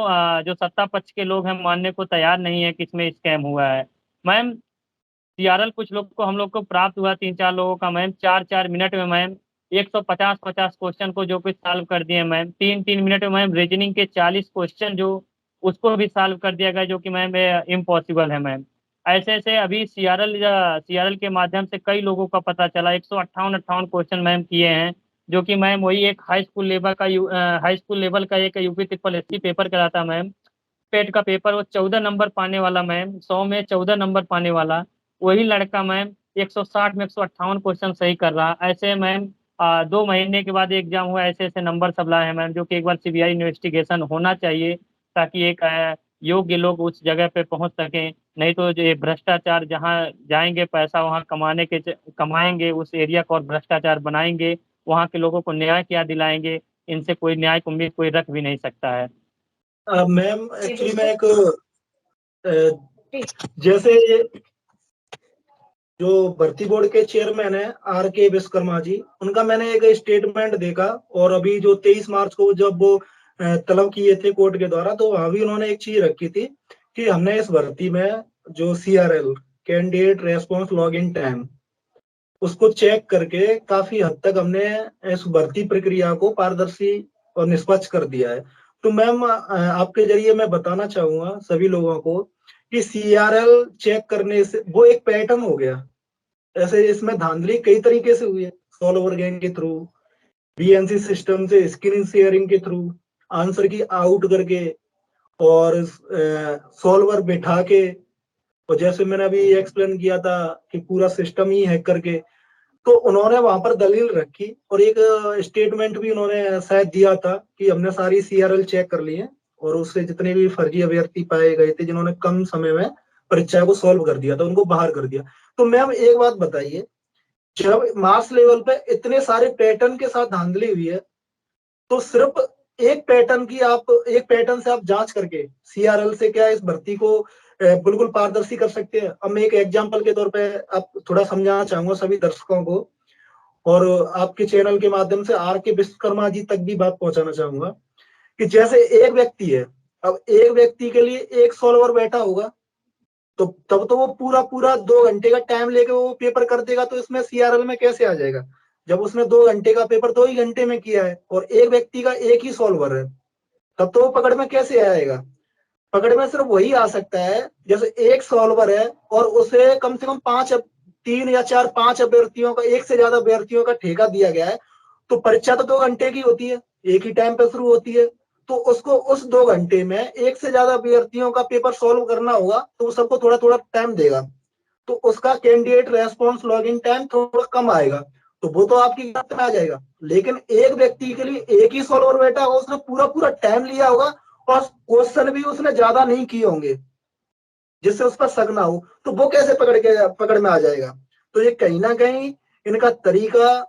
जो सत्ता पक्ष के लोग हैं मानने को तैयार नहीं है कि इसमें स्कैम हुआ है मैम। सीआरएल कुछ लोग को हम लोग को प्राप्त हुआ 3-4 लोगों का मैम, 4-4 मिनट में मैम 150-50 क्वेश्चन को जो कुछ सॉल्व कर दिए मैम। 3-3 मिनट में मैम रीजनिंग के 40 क्वेश्चन जो उसको भी सॉल्व कर दिया गया, जो कि मैम इम्पॉसिबल है मैम। ऐसे ऐसे अभी सीआरएल के माध्यम से कई लोगों का पता चला, 158 क्वेश्चन मैम किए हैं, जो कि मैम वही एक हाई स्कूल लेवल का एक यूपी ट्रिपल एससी पेपर कराता मैम, पेट का पेपर, वो 14 नंबर पाने वाला मैम, 100 में 14 नंबर पाने वाला वही लड़का मैम 160 में 158 क्वेश्चन सही कर रहा। ऐसे मैम 2 महीने के बाद एग्जाम हुआ, ऐसे ऐसे नंबर सब लाए हैं मैम, जो कि एक बार सीबीआई इन्वेस्टिगेशन होना चाहिए, ताकि एक योग्य लोग उस जगह पे पहुंच सकें। नहीं तो ये भ्रष्टाचार जहां जाएंगे पैसा वहां कमाएंगे उस एरिया को, और भ्रष्टाचार बनाएंगे, वहां के लोगों को न्याय क्या दिलाएंगे, इनसे कोई न्याय की उम्मीद कोई रख भी नहीं सकता है। मैम एक्चुअली मैं एक जी। जैसे जो भर्ती बोर्ड के चेयरमैन है R.K. विश्वकर्मा जी, उनका मैंने एक स्टेटमेंट देखा, और अभी जो 23 मार्च को जब वो तलब किए थे कोर्ट के द्वारा, तो वहां भी उन्होंने एक चीज रखी थी कि हमने इस भर्ती में जो CRL candidate response login time उसको चेक करके काफी हद तक हमने इस भर्ती प्रक्रिया को पारदर्शी और निष्पक्ष कर दिया है। तो मैम आपके जरिए मैं बताना चाहूंगा सभी लोगों को कि CRL चेक करने से वो एक पैटर्न हो गया। ऐसे इसमें धांधली कई तरीके से हुई है, सॉल्वर गैंग के थ्रू, BNC सिस्टम से स्क्रीन शेयरिंग के थ्रू, आंसर की आउट करके, और सॉल्वर बैठा के, और जैसे मैंने अभी एक्सप्लेन किया था कि पूरा सिस्टम ही हैक करके। तो उन्होंने वहां पर दलील रखी, और एक स्टेटमेंट भी उन्होंने शायद दिया था कि हमने सारी CRL चेक कर ली है, और उससे जितने भी फर्जी अभ्यर्थी पाए गए थे जिन्होंने कम समय में परीक्षा को सॉल्व कर दिया था, उनको बाहर कर दिया। तो मैम एक बात बताइए, जब मास लेवल पे इतने सारे पैटर्न के साथ धांधली हुई है, तो सिर्फ एक पैटर्न से आप जांच करके CRL से क्या इस भर्ती को बिल्कुल पारदर्शी कर सकते हैं? अब मैं एक एग्जांपल के तौर पे आप थोड़ा समझाना चाहूंगा सभी दर्शकों को, और आपके चैनल के माध्यम से R.K. विश्वकर्मा जी तक भी बात पहुंचाना चाहूंगा कि जैसे एक व्यक्ति है, अब एक व्यक्ति के लिए एक सॉल्वर बैठा होगा, तो तब तो वो पूरा पूरा 2 घंटे का टाइम लेके वो पेपर कर देगा, तो इसमें CRL में कैसे आ जाएगा? जब उसने 2 घंटे का पेपर 2 ही घंटे में किया है, और एक व्यक्ति का एक ही सॉल्वर है, तब तो वो पकड़ में कैसे आएगा? पकड़ में सिर्फ वही आ सकता है जैसे एक सॉल्वर है और उसे कम से कम 5 अभ्यर्थियों का, एक से ज्यादा अभ्यर्थियों का ठेका दिया गया है, तो परीक्षा तो 2 घंटे की होती है, एक ही टाइम पे शुरू होती है, तो उसको उस 2 घंटे में एक से ज्यादा अभ्यर्थियों का पेपर सॉल्व करना होगा, तो वो सबको थोड़ा थोड़ा टाइम देगा, तो उसका कैंडिडेट रेस्पॉन्स लॉगिन टाइम थोड़ा कम आएगा, तो वो तो आपकी गिरफ्त में आ जाएगा। लेकिन एक व्यक्ति के लिए एक ही सॉल्वर बैठा होगा, उसने पूरा पूरा टाइम लिया होगा, और क्वेश्चन भी उसने ज्यादा नहीं किए होंगे जिससे उस पर शक ना हो, तो वो कैसे पकड़ में आ जाएगा? तो ये कहीं ना कहीं इनका तरीका,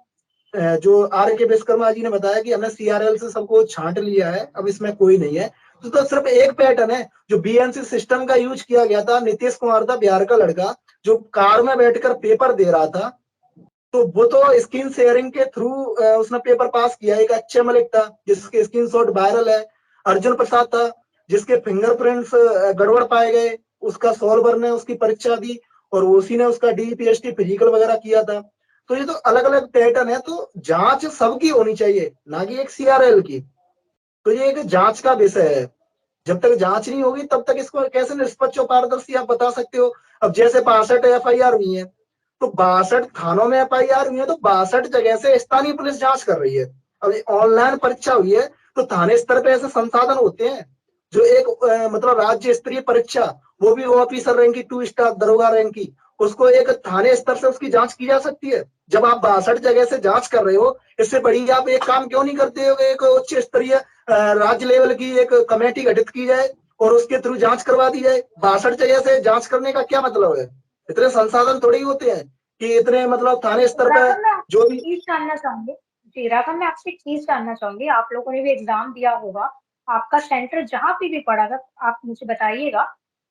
जो R.K. विश्वकर्मा जी ने बताया कि हमने CRL से सबको छांट लिया है, अब इसमें कोई नहीं है, तो सिर्फ एक पैटर्न है जो BNC सिस्टम का यूज किया गया था। नीतीश कुमार था, बिहार का लड़का, जो कार में बैठकर पेपर दे रहा था, तो वो तो स्क्रीन शेयरिंग के थ्रू उसने पेपर पास किया। एक अच्छे मलिक था जिसके स्क्रीनशॉट वायरल है, अर्जुन प्रसाद था जिसके फिंगरप्रिंट्स गड़बड़ पाए गए, उसका सॉल्वर ने उसकी परीक्षा दी, और उसी ने उसका DPST फिजिकल वगैरह किया था। तो ये तो अलग अलग पैटर्न है, तो जांच सबकी होनी चाहिए, ना कि एक CRL की। तो ये एक जांच का विषय है, जब तक जांच नहीं होगी तब तक इसको कैसे निष्पक्ष और पारदर्शी आप बता सकते हो? अब जैसे 62 FIR हुई है, तो 62 थानों में FIR हुई है, तो 62 जगह से स्थानीय पुलिस जांच कर रही है। अब ऑनलाइन परीक्षा हुई है, तो थाने स्तर पे ऐसे संसाधन होते हैं, जो एक मतलब राज्य स्तरीय परीक्षा, वो भी ऑफिसर रैंक की 2 स्टार दरोगा रैंक की, उसको एक थाने स्तर से उसकी जांच की जा सकती है, जब आप 62 जगह से जांच कर रहे हो, इससे बड़ी आप एक काम क्यों नहीं करते हो? एक उच्च स्तरीय राज्य लेवल की एक कमेटी गठित की जाए और उसके थ्रू जांच करवा दी जाए। 62 जगह से जांच करने का क्या मतलब है? इतने संसाधन थोड़ी होते हैं कि इतने मतलब थाने स्तर राघव, मैं पर जो आपसे भी। चीज जानना चाहूंगी। जी राघव, मैं आपसे एक चीज जानना चाहूंगी। आप लोगों ने भी एग्जाम दिया होगा, आपका सेंटर जहाँ पे भी पड़ा था, आप मुझे बताइएगा,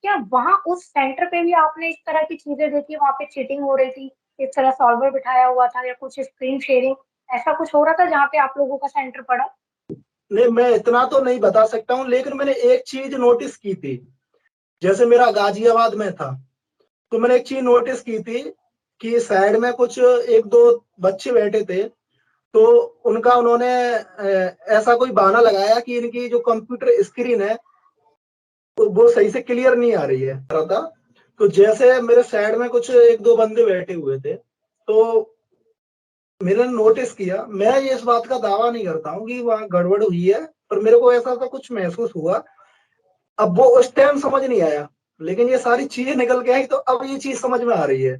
क्या वहाँ उस सेंटर पे भी आपने इस तरह की चीजें देखी? वहाँ पे चीटिंग हो रही थी, इस तरह सॉल्वर बिठाया हुआ था, या कुछ स्क्रीन शेयरिंग, ऐसा कुछ हो रहा था जहाँ पे आप लोगों का सेंटर पड़ा? नहीं, मैं इतना तो नहीं बता सकता हूँ, लेकिन मैंने एक चीज नोटिस की थी। जैसे मेरा गाजियाबाद में था, तो मैंने एक चीज नोटिस की थी कि साइड में कुछ एक दो बच्चे बैठे थे, तो उनका उन्होंने ऐसा कोई बहाना लगाया कि इनकी जो कंप्यूटर स्क्रीन है वो सही से क्लियर नहीं आ रही है था। तो जैसे मेरे साइड में कुछ एक दो बंदे बैठे हुए थे, तो मैंने नोटिस किया। मैं ये इस बात का दावा नहीं करता हूँ कि वहाँ गड़बड़ हुई है, पर मेरे को ऐसा सा कुछ महसूस हुआ। अब वो उस टाइम समझ नहीं आया, लेकिन ये सारी चीजें निकल के आई तो अब ये चीज समझ में आ रही है।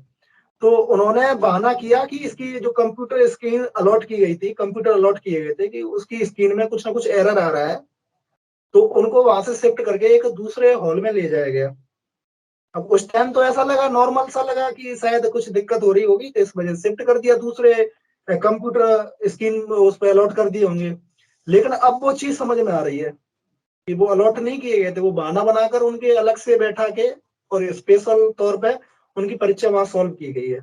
तो उन्होंने बहाना किया कि इसकी जो कंप्यूटर स्क्रीन अलॉट की गई थी, कंप्यूटर अलॉट किए गए थे, कि उसकी स्क्रीन में कुछ ना कुछ एरर आ रहा है, तो उनको वहां से शिफ्ट करके एक दूसरे हॉल में ले जाया गया। अब उस टाइम तो ऐसा लगा, नॉर्मल सा लगा कि शायद कुछ दिक्कत हो रही होगी, तो इस वजह से शिफ्ट कर दिया दूसरे कंप्यूटर स्क्रीन उस पर अलॉट कर दिए होंगे। लेकिन अब वो चीज समझ में आ रही है कि वो अलॉट नहीं किए गए थे, वो बहाना बनाकर उनके अलग से बैठा के और स्पेशल तौर पे उनकी परीक्षा वहां सॉल्व की गई है।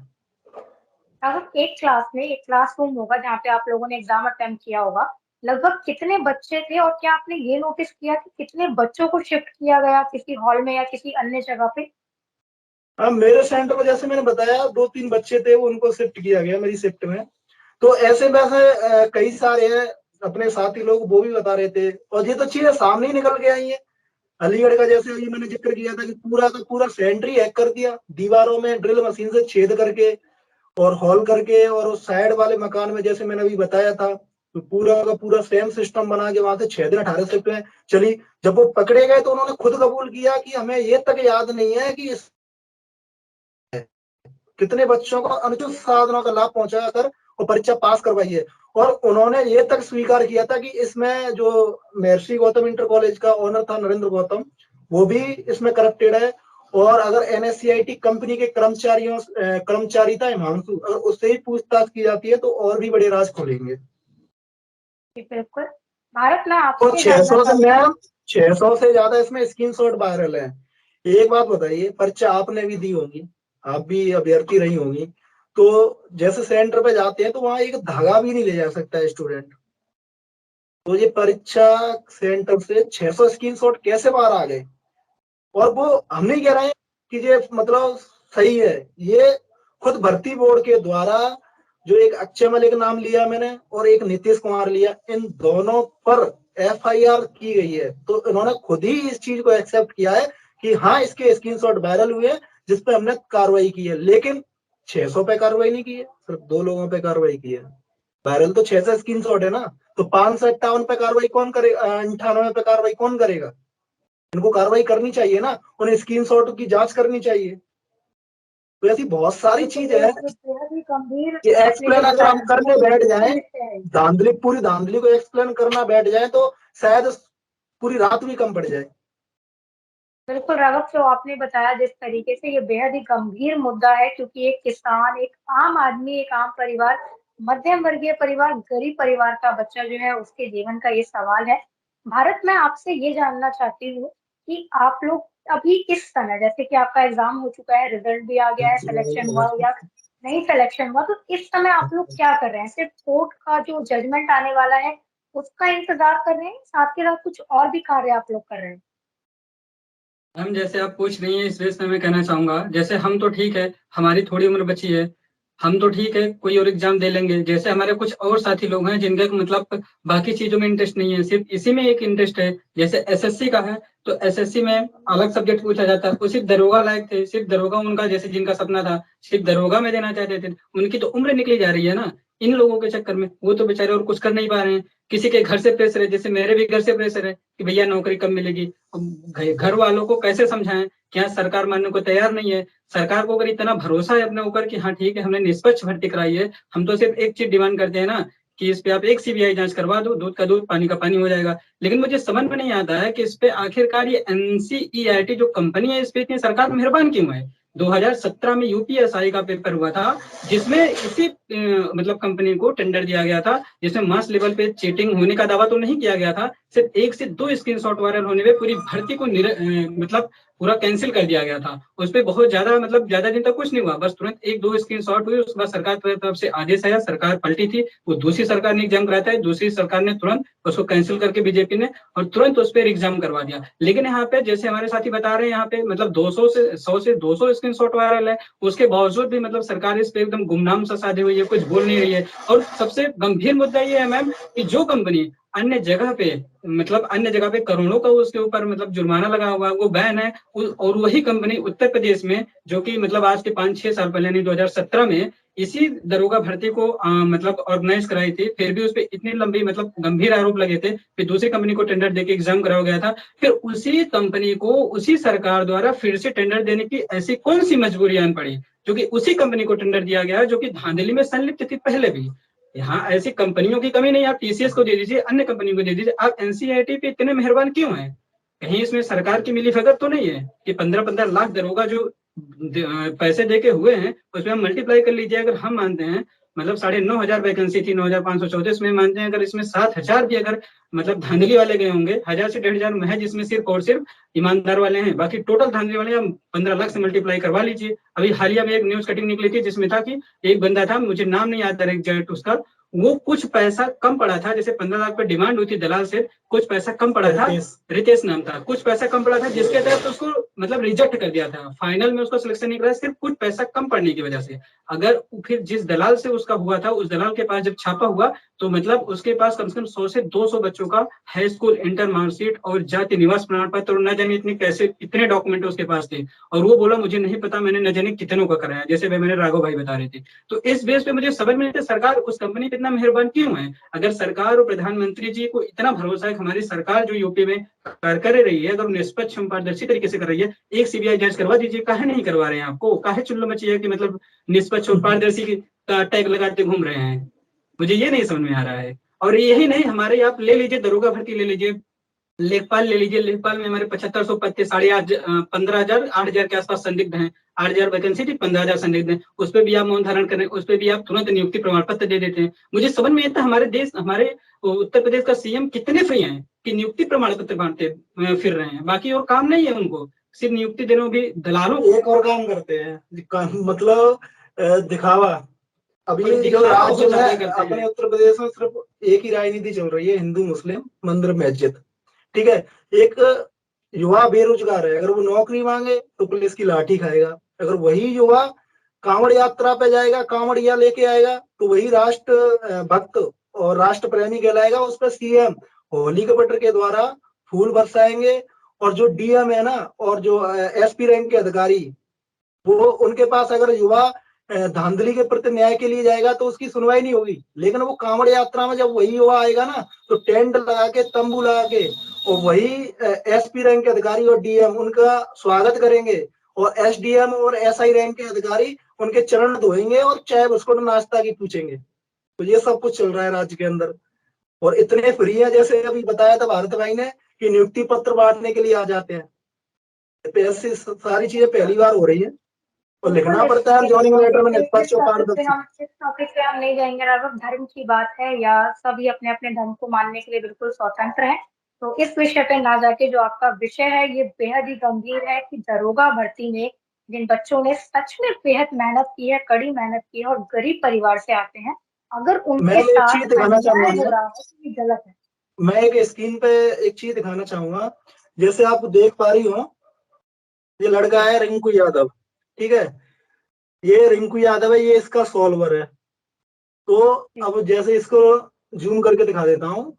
राघव, एक क्लास में, एक क्लासरूम होगा जहाँ पे आप लोगों ने एग्जाम अटेम्प्ट किया होगा, लगभग कितने बच्चे थे? और क्या आपने ये नोटिस किया कि कितने बच्चों को शिफ्ट किया गया किसी हॉल में या किसी अन्य जगह पे? हाँ, मेरे सेंटर में जैसे मैंने बताया, दो तीन बच्चे थे, वो उनको शिफ्ट किया गया मेरी शिफ्ट में। तो ऐसे वैसे कई सारे हैं अपने साथी लोग, वो भी बता रहे थे, और ये तो चीजें सामने ही निकल के आई है। अलीगढ़ का जैसे ये मैंने जिक्र किया था कि पूरा का पूरा सेंटर ही हैक कर दिया, दीवारों में ड्रिल मशीन से छेद करके और हॉल करके, और उस साइड वाले मकान में जैसे मैंने अभी बताया था, तो पूरा का पूरा सेम सिस्टम बना के वहां से 6 दिन 18 शिफ्टें चली। जब वो पकड़े गए तो उन्होंने खुद कबूल किया कि हमें ये तक याद नहीं है कि कितने बच्चों को अनुचित साधनों का लाभ पहुंचा कर वो परीक्षा पास करवाई है। और उन्होंने ये तक स्वीकार किया था कि इसमें जो महर्षि गौतम इंटर कॉलेज का ओनर था नरेंद्र गौतम, वो भी इसमें करप्टेड है। और अगर एनएससीआईटी कंपनी के कर्मचारी था हिमांशु, अगर उससे ही पूछताछ की जाती है तो और भी बड़े राज खोलेंगे। जी बिल्कुल। भारत, मैं तो आपसे जानना 600 से चाहती हूँ। मैम, 600 से ज्यादा इसमें स्क्रीनशॉट वायरल है। एक बात बताइए, परीक्षा आपने भी दी होगी, आप भी अभ्यर्थी रही होंगी, तो जैसे सेंटर पे जाते हैं तो वहां एक धागा भी नहीं ले जा सकता है स्टूडेंट। तो ये परीक्षा सेंटर से 600 स्क्रीनशॉट कैसे बाहर आ गए? और वो हम नहीं कह रहे हैं कि ये मतलब सही है, ये खुद भर्ती बोर्ड के द्वारा, जो एक अक्षय मलिक नाम लिया मैंने और एक नीतीश कुमार लिया, इन दोनों पर एफआईआर की गई है। तो इन्होंने खुद ही इस चीज को एक्सेप्ट किया है कि हाँ, इसके स्क्रीनशॉट वायरल हुए हैं, जिसपे हमने कार्रवाई की है। लेकिन 600 पे कार्रवाई नहीं की है, सिर्फ दो लोगों पे कार्रवाई की है। वायरल तो 600 स्क्रीनशॉट है ना, तो 558 पे कार्रवाई कौन करेगा? 98 पे कार्रवाई कौन करेगा? इनको कार्रवाई करनी चाहिए ना, उन्हें स्क्रीनशॉट की जांच करनी चाहिए। तो ऐसी बहुत सारी बिल्कुल, चीजें हैं एक बेहद ही गंभीर कि आपने एक्सप्लेन जो अगर बोला हम है, करने बेहद ही बैठ गंभीर जाएं, विषय है। धांधली पूरी धांधली को एक्सप्लेन करना बैठ जाए तो शायद पूरी रात भी कम पड़ जाए। बिल्कुल राघव, जो आपने बताया जिस तरीके से, ये बेहद ही गंभीर मुद्दा है, क्योंकि एक किसान, एक आम आदमी, एक आम परिवार, मध्यम वर्गीय परिवार, गरीब परिवार का बच्चा जो है, उसके जीवन का ये सवाल है। भारत, मैं आपसे ये जानना चाहती हूँ कि आप लोग अभी इस समय, जैसे कि आपका एग्जाम हो चुका है, रिजल्ट भी आ गया है, सिलेक्शन हुआ या नहीं सिलेक्शन हुआ, तो इस समय आप लोग क्या कर रहे हैं? सिर्फ कोर्ट का जो जजमेंट आने वाला है उसका इंतजार कर रहे हैं, साथ के साथ कुछ और भी कार्य आप लोग कर रहे हैं? हम जैसे आप पूछ रही हैं, इस बेस में मैं कहना चाहूंगा, जैसे हम तो ठीक है, हमारी थोड़ी उम्र बची है, हम तो ठीक है कोई और एग्जाम दे लेंगे। जैसे हमारे कुछ और साथी लोग हैं जिनका मतलब बाकी चीजों में इंटरेस्ट नहीं है, सिर्फ इसी में एक इंटरेस्ट है। जैसे एसएससी का है, तो एसएससी में अलग सब्जेक्ट पूछा जाता है। वो सिर्फ दरोगा लायक थे, सिर्फ दरोगा उनका, जैसे जिनका सपना था सिर्फ दरोगा में देना चाहते थे, उनकी तो उम्र निकली जा रही है ना इन लोगों के चक्कर में। वो तो बेचारे और कुछ कर नहीं पा रहे हैं। किसी के घर से प्रेशर है, जैसे मेरे भी घर से प्रेशर है कि भैया नौकरी कब मिलेगी। अब घर वालों को कैसे समझाएं क्या सरकार मानने को तैयार नहीं है? सरकार को अगर इतना भरोसा है अपने ऊपर कि हाँ ठीक है हमने निष्पक्ष भर्ती कराई है, हम तो सिर्फ एक चीज डिमांड करते हैं ना कि इस पे आप एक सीबीआई जांच करवा दो, दूध का दूध पानी का पानी हो जाएगा। लेकिन मुझे समझ में नहीं आता है कि इस पे आखिरकार ये NCERT जो कंपनी है इस पे इतनी सरकार मेहरबान क्यों है? 2017 में यूपीएसआई का पेपर हुआ था जिसमें इसी मतलब कंपनी को टेंडर दिया गया था, जिसमें मास लेवल पे चीटिंग होने का दावा तो नहीं किया गया था, सिर्फ 1 से 2 स्क्रीनशॉट वायरल होने में पूरी भर्ती को मतलब पूरा कैंसिल कर दिया गया था। उस पर बहुत ज्यादा मतलब ज्यादा दिन तक कुछ नहीं हुआ, बस तुरंत 1-2 स्क्रीनशॉट हुए, उसके बाद सरकार की तरफ से आदेश आया, सरकार पलटी थी, वो दूसरी सरकार ने एग्जाम कराया था, दूसरी सरकार ने तुरंत उसको कैंसिल करके बीजेपी ने और तुरंत उस पर एग्जाम करवा दिया। लेकिन यहाँ पे जैसे हमारे साथी बता रहे हैं यहाँ पे मतलब 200 से 100 से 200 स्क्रीनशॉट वायरल है, उसके बावजूद भी मतलब सरकार इस पे एकदम गुमनाम सा साधे हुई है, कुछ बोल नहीं रही है। और सबसे गंभीर मुद्दा ये है मैम कि जो कंपनी अन्य जगह पे मतलब अन्य जगह पे करोड़ों का उसके ऊपर मतलब जुर्माना लगा हुआ है, वो बैन है, और वही कंपनी उत्तर प्रदेश में जो कि मतलब आज के 5-6 साल पहले नहीं 2017 में इसी दरोगा भर्ती को मतलब ऑर्गेनाइज कराई थी, फिर भी उस पर इतनी लंबी मतलब गंभीर आरोप लगे थे, फिर दूसरी कंपनी को टेंडर देके एग्जाम कराया गया था, फिर उसी कंपनी को उसी सरकार द्वारा फिर से टेंडर देने की ऐसी कौन सी मजबूरी आन पड़ी जो कि उसी कंपनी को टेंडर दिया गया जो कि धांधली में संलिप्त थी पहले भी। यहाँ ऐसी कंपनियों की कमी नहीं, आप TCS को दे दीजिए, अन्य कंपनियों को दे दीजिए, आप NCERT पे इतने मेहरबान क्यों हैं? कहीं इसमें सरकार की मिलीभगत तो नहीं है कि 15-15 लाख दरोगा जो पैसे देके हुए हैं उसमें हम मल्टीप्लाई कर लीजिए। अगर हम मानते हैं मतलब 9,500 वैकेंसी थी 9,534 में, मानते हैं अगर इसमें 7,000 भी अगर मतलब धांधली वाले गए होंगे, 1,000 से 1,500 महज इसमें सिर्फ और सिर्फ ईमानदार वाले हैं, बाकी टोटल धांधली वाले हम 15 लाख से मल्टीप्लाई करवा लीजिए। अभी हालिया में एक न्यूज कटिंग निकली थी जिसमें था कि एक बंदा था, मुझे नाम नहीं याद एग्जैक्ट उसका, वो कुछ पैसा कम पड़ा था, जैसे 15 लाख पे डिमांड हुई थी दलाल से, कुछ पैसा कम पड़ा था, रितेश नाम था, कुछ पैसा कम पड़ा था जिसके तहत उसको मतलब रिजेक्ट कर दिया था, फाइनल में उसको सिलेक्शन नहीं करा सिर्फ कुछ पैसा कम पड़ने की वजह से। अगर फिर जिस दलाल से उसका हुआ था उस दलाल के पास जब छापा हुआ तो मतलब उसके पास कम से कम 100 से 200 बच्चों का हाई स्कूल इंटर मार्कशीट और जाति निवास प्रमाण पत्र और न जाने इतने कैसे इतने डॉक्यूमेंट उसके पास थे, और वो बोला मुझे नहीं पता, मैंने न जाने कितनों का कराया, जैसे मैंने राघव भाई बता रहे थे। तो इस बेस पे मुझे समझ में नहीं आता सरकार उस कंपनी पे इतना मेहरबान क्यों है? अगर सरकार और प्रधानमंत्री जी को इतना भरोसा है कि हमारी सरकार जो यूपी में कार्य कर रही है अगर निष्पक्ष पारदर्शी तरीके से कर रही है, एक सीबीआई जांच करवा दीजिए, काहे नहीं करवा रहे हैं? आपको काहे चुल्लू मची है कि मतलब निष्पक्ष और पारदर्शी का टैग लगाते घूम रहे हैं? मुझे ये नहीं समझ में आ रहा है। और यही नहीं, हमारे आप ले लीजिए दरोगा भर्ती ले लीजिए, लेखपाल ले लीजिए, लेखपाल में हमारे 7500 पद थे, 15,000 8,000 के आसपास संदिग्ध हैं, 8,000 वैकेंसी थी, 15,000 संदिग्ध हैं, उस पर भी आप मौन धारण करें, उस पर भी आप तुरंत नियुक्ति प्रमाण पत्र दे देते हैं। मुझे समझ में आता है हमारे देश, हमारे उत्तर प्रदेश का सीएम कितने फ्री हैं कि नियुक्ति प्रमाण पत्र बांटते फिर रहे हैं, बाकी और काम नहीं है उनको, सिर्फ नियुक्ति देने में भी दलालों एक और काम करते हैं मतलब दिखावा। अभी जो राज्य में अपने उत्तर प्रदेश में सिर्फ एक ही राजनीति चल रही है, हिंदू मुस्लिम मंदिर मस्जिद, ठीक है। एक युवा बेरोजगार है, अगर वो नौकरी मांगे तो पुलिस की लाठी खाएगा, अगर वही युवा कांवड़ यात्रा पे जाएगा, कांवड़िया लेके आएगा तो वही राष्ट्र भक्त और राष्ट्र प्रेमी कहलाएगा, उस पर सीएम होली कपटर के द्वारा फूल बरसाएंगे। और जो डीएम है ना और जो एसपी रैंक के अधिकारी, वो उनके पास अगर युवा धांधली के प्रति न्याय के लिए जाएगा तो उसकी सुनवाई नहीं होगी। लेकिन वो कांवड़ यात्रा में जब वही युवा आएगा ना तो टेंट लगा के, तंबू लगा के, और वही एसपी रैंक के अधिकारी और डीएम उनका स्वागत करेंगे, और एसडीएम और एसआई रैंक के अधिकारी उनके चरण धोएंगे और चाय बिस्कुट नाश्ता की पूछेंगे। तो ये सब कुछ चल रहा है राज्य के अंदर, और इतने फ्री है, जैसे अभी बताया था भारत भाई ने कि नियुक्ति पत्र बांटने के लिए आ जाते हैं। ऐसी सारी चीजें पहली बार हो रही है और लिखना पड़ता है जॉइनिंग लेटर में निष्पक्ष और पारदर्शी। हम इस टॉपिक पे हम नहीं जाएंगे, राघव, धर्म की बात है या सभी अपने अपने धर्म को मानने के लिए बिल्कुल स्वतंत्र है, तो इस विषय पे ना जाके जो आपका विषय है ये बेहद ही गंभीर है कि दरोगा भर्ती में जिन बच्चों ने सच में बेहद मेहनत की है, कड़ी मेहनत की है और गरीब परिवार से आते हैं, अगर उनके साथ अन्याय हो रहा है तो ये गलत है। मैं एक स्क्रीन पे एक चीज दिखाना चाहूंगा, जैसे आप देख पा रही हो, ये लड़का है रिंकू यादव, ठीक है, ये रिंकू यादव है, ये इसका सॉल्वर है। तो अब जैसे इसको जूम करके दिखा देता हूँ,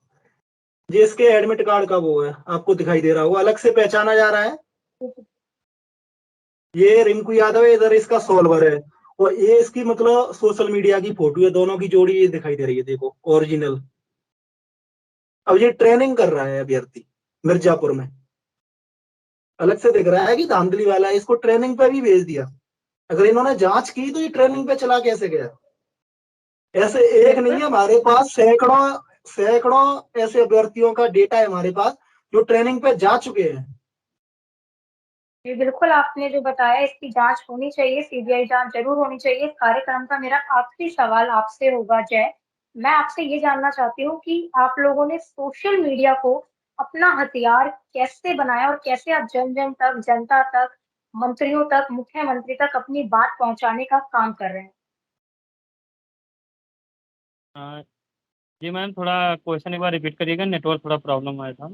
ये इसके एडमिट कार्ड का वो है, आपको दिखाई दे रहा होगा, अलग से पहचाना जा रहा है, ये रिंकू यादव है, इधर इसका सॉल्वर है, और ये इसकी मतलब सोशल मीडिया की फोटो है, दोनों की जोड़ी ये दिखाई दे रही है, देखो ओरिजिनल। अब ये ट्रेनिंग कर रहा है अभ्यर्थी मिर्जापुर में, अलग से दिख रहा है कि धांधली वाला है, इसको ट्रेनिंग पे भी भेज दिया। अगर इन्होंने जांच की तो ये ट्रेनिंग पे चला कैसे गया? ऐसे एक नहीं बिल्कुल। है, हमारे पास सैकड़ों सैकड़ों ऐसे अभ्यर्थियों का डेटा है हमारे पास जो ट्रेनिंग पे जा चुके हैं। जी बिल्कुल, आपने जो बताया इसकी जांच होनी चाहिए, सीबीआई जांच जरूर होनी चाहिए। इस कार्यक्रम का मेरा आखिरी सवाल आपसे होगा जय, मैं आपसे ये जानना चाहती हूँ कि आप लोगों ने सोशल मीडिया को अपना हथियार कैसे बनाया और कैसे आप जन जन तक, जनता तक, मंत्रियों तक, मुख्यमंत्री तक अपनी बात पहुंचाने का काम कर रहे हैं? अ, जी मैम, थोड़ा क्वेश्चन एक बार रिपीट करिएगा, नेटवर्क थोड़ा प्रॉब्लम आया था।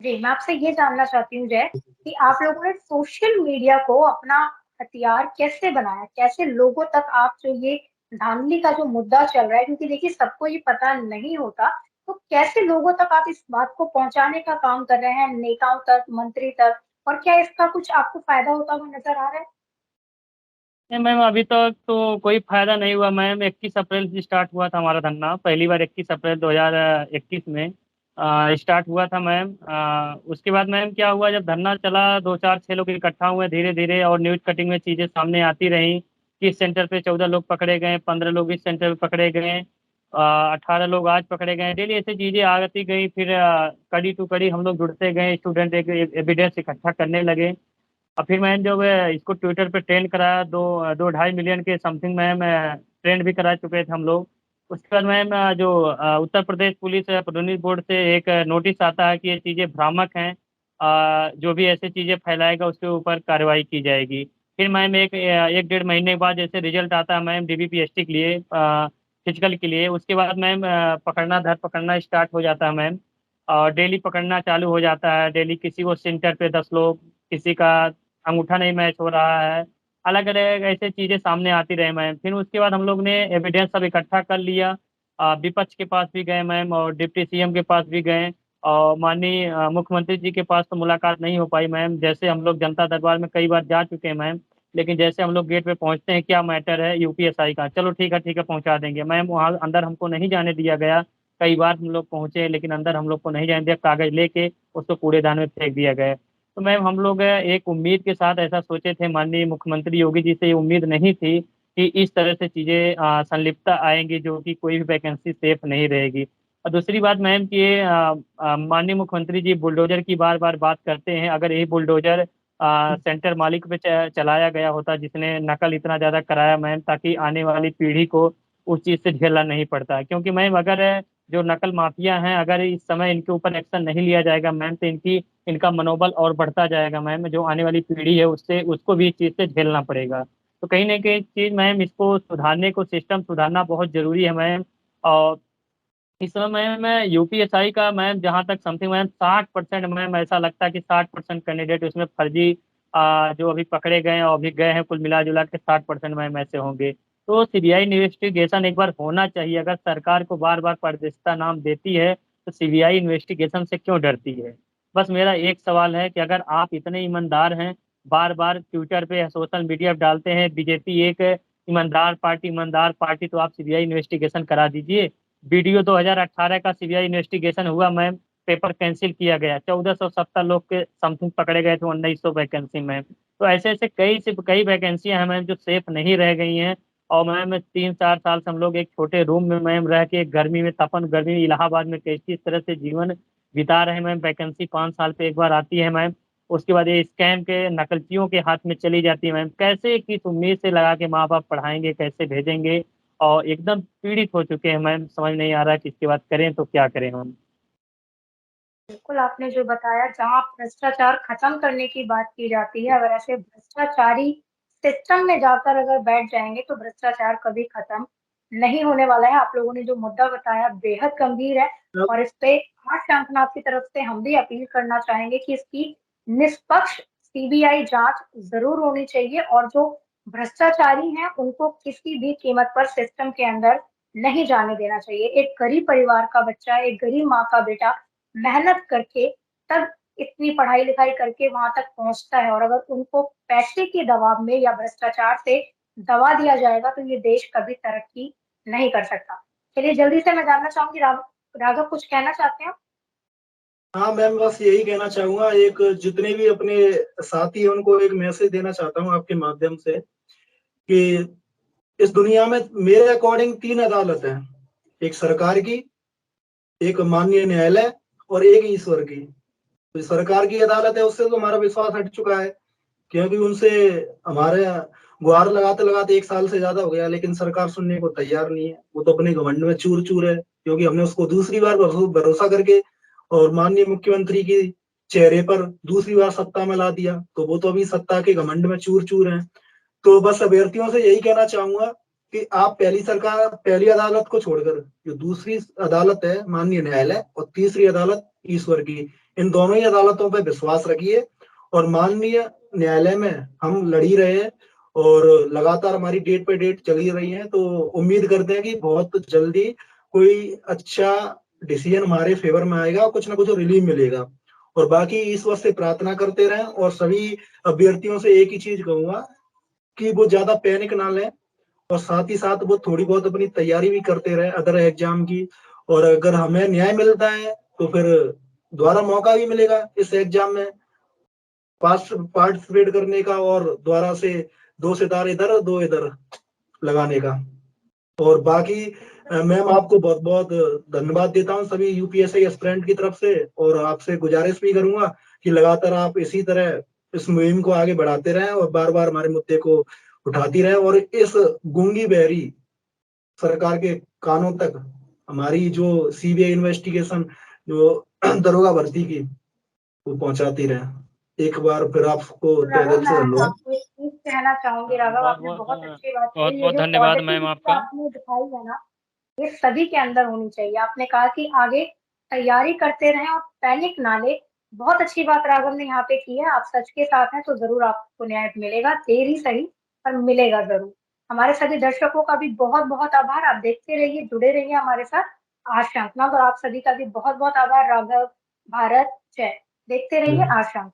जी, मैं आपसे ये जानना चाहती हूँ जय कि आप लोगों ने सोशल मीडिया को अपना हथियार कैसे बनाया, कैसे लोगों तक आप जो ये धांधली का जो मुद्दा चल रहा है, क्योंकि देखिए सबको ये पता नहीं होता, तो कैसे लोगों तक आप इस बात को पहुंचाने का काम कर रहे हैं, नेताओं तक, मंत्री तक, और क्या इसका कुछ आपको फायदा होता हुआ नजर आ रहा है? नहीं मैम, अभी तक तो कोई फायदा नहीं हुआ मैम। 21 अप्रैल से स्टार्ट हुआ था हमारा धरना, पहली बार 21 अप्रैल 2021 में स्टार्ट हुआ था मैम। उसके बाद मैम क्या हुआ, जब धरना चला, 2 4 6 लोग इकट्ठा हुए धीरे धीरे, और न्यूज कटिंग में चीज़ें सामने आती रहीं कि इस सेंटर पे 14 लोग पकड़े गए, 15 लोग इस सेंटर पे पकड़े गए, 18 लोग आज पकड़े गए। डेली ऐसी चीज़ें आती गई, फिर कड़ी टू कड़ी हम लोग जुड़ते गए, स्टूडेंट एक एविडेंस इकट्ठा करने लगे। और फिर मैंने जब इसको ट्विटर पे ट्रेंड कराया, 2-2.5 मिलियन के समथिंग मैम ट्रेंड भी करा चुके थे हम लोग। उसके बाद मैम जो उत्तर प्रदेश पुलिस प्रोन्नति बोर्ड से एक नोटिस आता है कि ये चीज़ें भ्रामक हैं, जो भी ऐसी चीज़ें फैलाएगा उसके ऊपर कार्रवाई की जाएगी। फिर मैम 1-1.5 महीने के बाद जैसे रिजल्ट आता है मैम डीबीपीएसटी के लिए, फिजिकल के लिए, उसके बाद मैम पकड़ना धर पकड़ना स्टार्ट हो जाता है मैम। और डेली पकड़ना चालू हो जाता है, डेली किसी को सेंटर पे 10 लोग, किसी का अंगूठा नहीं मैच हो रहा है, अलग अलग ऐसे चीज़ें सामने आती रहे मैम। फिर उसके बाद हम लोग ने एविडेंस सब इकट्ठा कर लिया, विपक्ष के पास भी गए मैम, और डिप्टी सीएम के पास भी गए, और माननीय मुख्यमंत्री जी के पास तो मुलाकात नहीं हो पाई मैम। जैसे हम लोग जनता दरबार में कई बार जा चुके हैं मैम, लेकिन जैसे हम लोग गेट पे पहुंचते हैं, क्या मैटर है यूपीएसआई का, चलो ठीक है पहुंचा देंगे मैम, वहाँ अंदर हमको नहीं जाने दिया गया। कई बार हम लोग पहुंचे लेकिन अंदर हम लोग को नहीं जाने दिया, कागज लेके उसको कूड़ेदान में फेंक दिया गया। तो मैम हम लोग एक उम्मीद के साथ ऐसा सोचे थे, माननीय मुख्यमंत्री योगी जी से ये उम्मीद नहीं थी कि इस तरह से चीज़ें संलिप्तता आएंगी, जो कि कोई भी वैकेंसी सेफ नहीं रहेगी। और दूसरी बात मैम कि ये माननीय मुख्यमंत्री जी बुलडोजर की बार बार बात करते हैं, अगर यही बुलडोजर सेंटर मालिक पे चलाया गया होता, जिसने नकल इतना ज़्यादा कराया मैम, ताकि आने वाली पीढ़ी को उस चीज़ से झेलना नहीं पड़ता। क्योंकि मैम अगर जो नकल माफिया हैं, अगर इस समय इनके ऊपर एक्शन नहीं लिया जाएगा मैम, तो इनका मनोबल और बढ़ता जाएगा मैम। जो आने वाली पीढ़ी है उससे उसको भी इस चीज़ से झेलना पड़ेगा। तो कहीं ना कहीं चीज़ मैम, इसको सुधारने को, सिस्टम सुधारना बहुत जरूरी है मैम। और इस समय मैं यूपीएसआई का मैम जहाँ तक समथिंग मैम 60% मैम, ऐसा लगता है कि 60% कैंडिडेट उसमें फर्जी जो अभी पकड़े गए हैं और अभी गए हैं, कुल मिला जुला के 60% मैम ऐसे होंगे। तो सीबीआई इन्वेस्टिगेशन एक बार होना चाहिए। अगर सरकार को बार बार पारदर्शिता नाम देती है, तो सीबीआई इन्वेस्टिगेशन से क्यों डरती है? बस मेरा एक सवाल है कि अगर आप इतने ईमानदार हैं, बार बार ट्विटर पे सोशल मीडिया पे डालते हैं बीजेपी एक ईमानदार पार्टी, तो आप सीबीआई इन्वेस्टिगेशन करा दीजिए। वीडियो 2018 का सीबीआई इन्वेस्टिगेशन हुआ मैम, पेपर कैंसिल किया गया, 1470 लोग के समथिंग पकड़े गए थे, 1900 वैकेंसी मैम। तो ऐसे ऐसे कई वैकेंसियां हैं मैम जो सेफ नहीं रह गई हैं। और मैम 3-4 साल से हम लोग एक छोटे रूम में मैम रह के, गर्मी में, तपन गर्मी में इलाहाबाद में कैसी इस तरह से जीवन बिता रहे हैं मैम। वैकेंसी 5 साल पे एक बार आती है मैम, उसके बाद ये स्कैम के नकलचियों के हाथ में चली जाती है मैम। कैसे, किस उम्मीद से लगा के माँ बाप पढ़ाएंगे, कैसे भेजेंगे? और एकदम पीड़ित हो चुके हैं मैम, समझ नहीं आ रहा कि इसके बाद करें तो क्या करें हम। बिल्कुल, आपने जो बताया, जहाँ भ्रष्टाचार खत्म करने की बात की जाती है, अगर ऐसे भ्रष्टाचारी सिस्टम में जाकर अगर बैठ जाएंगे तो भ्रष्टाचार कभी खत्म नहीं होने वाला है। आप लोगों ने जो मुद्दा बताया बेहद गंभीर है, और इस पे आठ अंकनाथ की तरफ से हम भी अपील करना चाहेंगे कि इसकी निष्पक्ष सीबीआई जांच जरूर होनी चाहिए, और जो भ्रष्टाचारी हैं उनको किसी भी कीमत पर सिस्टम के अंदर नहीं जाने देना चाहिए। एक गरीब परिवार का बच्चा, एक गरीब माँ का बेटा मेहनत करके तब इतनी पढ़ाई लिखाई करके वहां तक पहुंचता है, और अगर उनको पैसे के दबाव में या भ्रष्टाचार से दबा दिया जाएगा तो ये देश कभी तरक्की नहीं कर सकता। चलिए, जल्दी से मैं जानना चाहूंगी, राघव कुछ कहना चाहते हैं? हाँ मैम, बस यही कहना चाहूंगा, एक जितने भी अपने साथी हैं उनको एक मैसेज देना चाहता हूँ आपके माध्यम से, कि इस दुनिया में मेरे अकॉर्डिंग 3 अदालत है। एक सरकार की, एक माननीय न्यायालय, और एक ईश्वर की। तो सरकार की अदालत है, उससे तो हमारा विश्वास हट चुका है, क्योंकि उनसे हमारे गुहार लगाते लगाते 1 साल से ज्यादा हो गया, लेकिन सरकार सुनने को तैयार नहीं है। वो तो अपने घमंड में चूर चूर है, क्योंकि हमने उसको दूसरी बार भरोसा करके और माननीय मुख्यमंत्री की चेहरे पर दूसरी बार सत्ता में ला दिया, तो वो तो अभी सत्ता के घमंड में चूर चूर है। तो बस अभ्यर्थियों से यही कहना चाहूंगा कि आप पहली अदालत को छोड़कर जो दूसरी अदालत है माननीय न्यायालय, और तीसरी अदालत ईश्वर की, इन दोनों ही अदालतों पर विश्वास रखिए। और माननीय न्यायालय में हम लड़ ही रहे हैं, और लगातार हमारी डेट पे डेट चली रही है, तो उम्मीद करते हैं कि बहुत जल्दी कोई अच्छा डिसीजन हमारे फेवर में आएगा, कुछ ना कुछ रिलीफ मिलेगा। और बाकी ईश्वर से प्रार्थना करते रहें। और सभी अभ्यर्थियों से एक ही चीज कहूंगा कि वो ज्यादा पैनिक ना लें, और साथ ही साथ वो थोड़ी बहुत अपनी तैयारी भी करते रहे अदर एग्जाम की। और अगर हमें न्याय मिलता है तो फिर दोबारा मौका भी मिलेगा इस एग्जाम में पार्टिसिपेट करने का, और दोबारा से 2 सितारे इधर 2 इधर लगाने का। और बाकी मैम आपको बहुत बहुत धन्यवाद देता हूँ सभी यूपीएससी एस्पिरेंट की तरफ से, और आपसे गुजारिश भी करूंगा कि लगातार आप इसी तरह इस मुहिम को आगे बढ़ाते रहें, और बार बार हमारे मुद्दे को उठाती रहें, और इस गूंगी बहरी सरकार के कानों तक हमारी जो सीबीआई इन्वेस्टिगेशन, जो दरोगा भर्ती की, वो पहुंचाती रहे। एक बार फिर आपको तो तहे राघव, दिल मैं से धन्यवाद। आपको एक चीज कहना चाहूंगी। राघव, बहुत आपने बहुत बहुत अच्छी बात बहुत कही। ये बहुत जो धन्यवाद मैम पॉजिटिविटी आपका। आपने दिखाई है ना, ये सभी के अंदर होनी चाहिए। आपने कहा कि आगे तैयारी करते रहें और पैनिक ना ले। बहुत अच्छी बात राघव ने यहाँ पे की है। आप सच के साथ हैं तो जरूर आपको न्याय मिलेगा, देर ही सही पर मिलेगा जरूर। हमारे सभी दर्शकों का भी बहुत बहुत आभार। आप देखते रहिए, जुड़े रहिए हमारे साथ आशांकना। और आप सभी का भी बहुत बहुत आभार। राघव, भारत, जय। देखते रहिए आशांकना।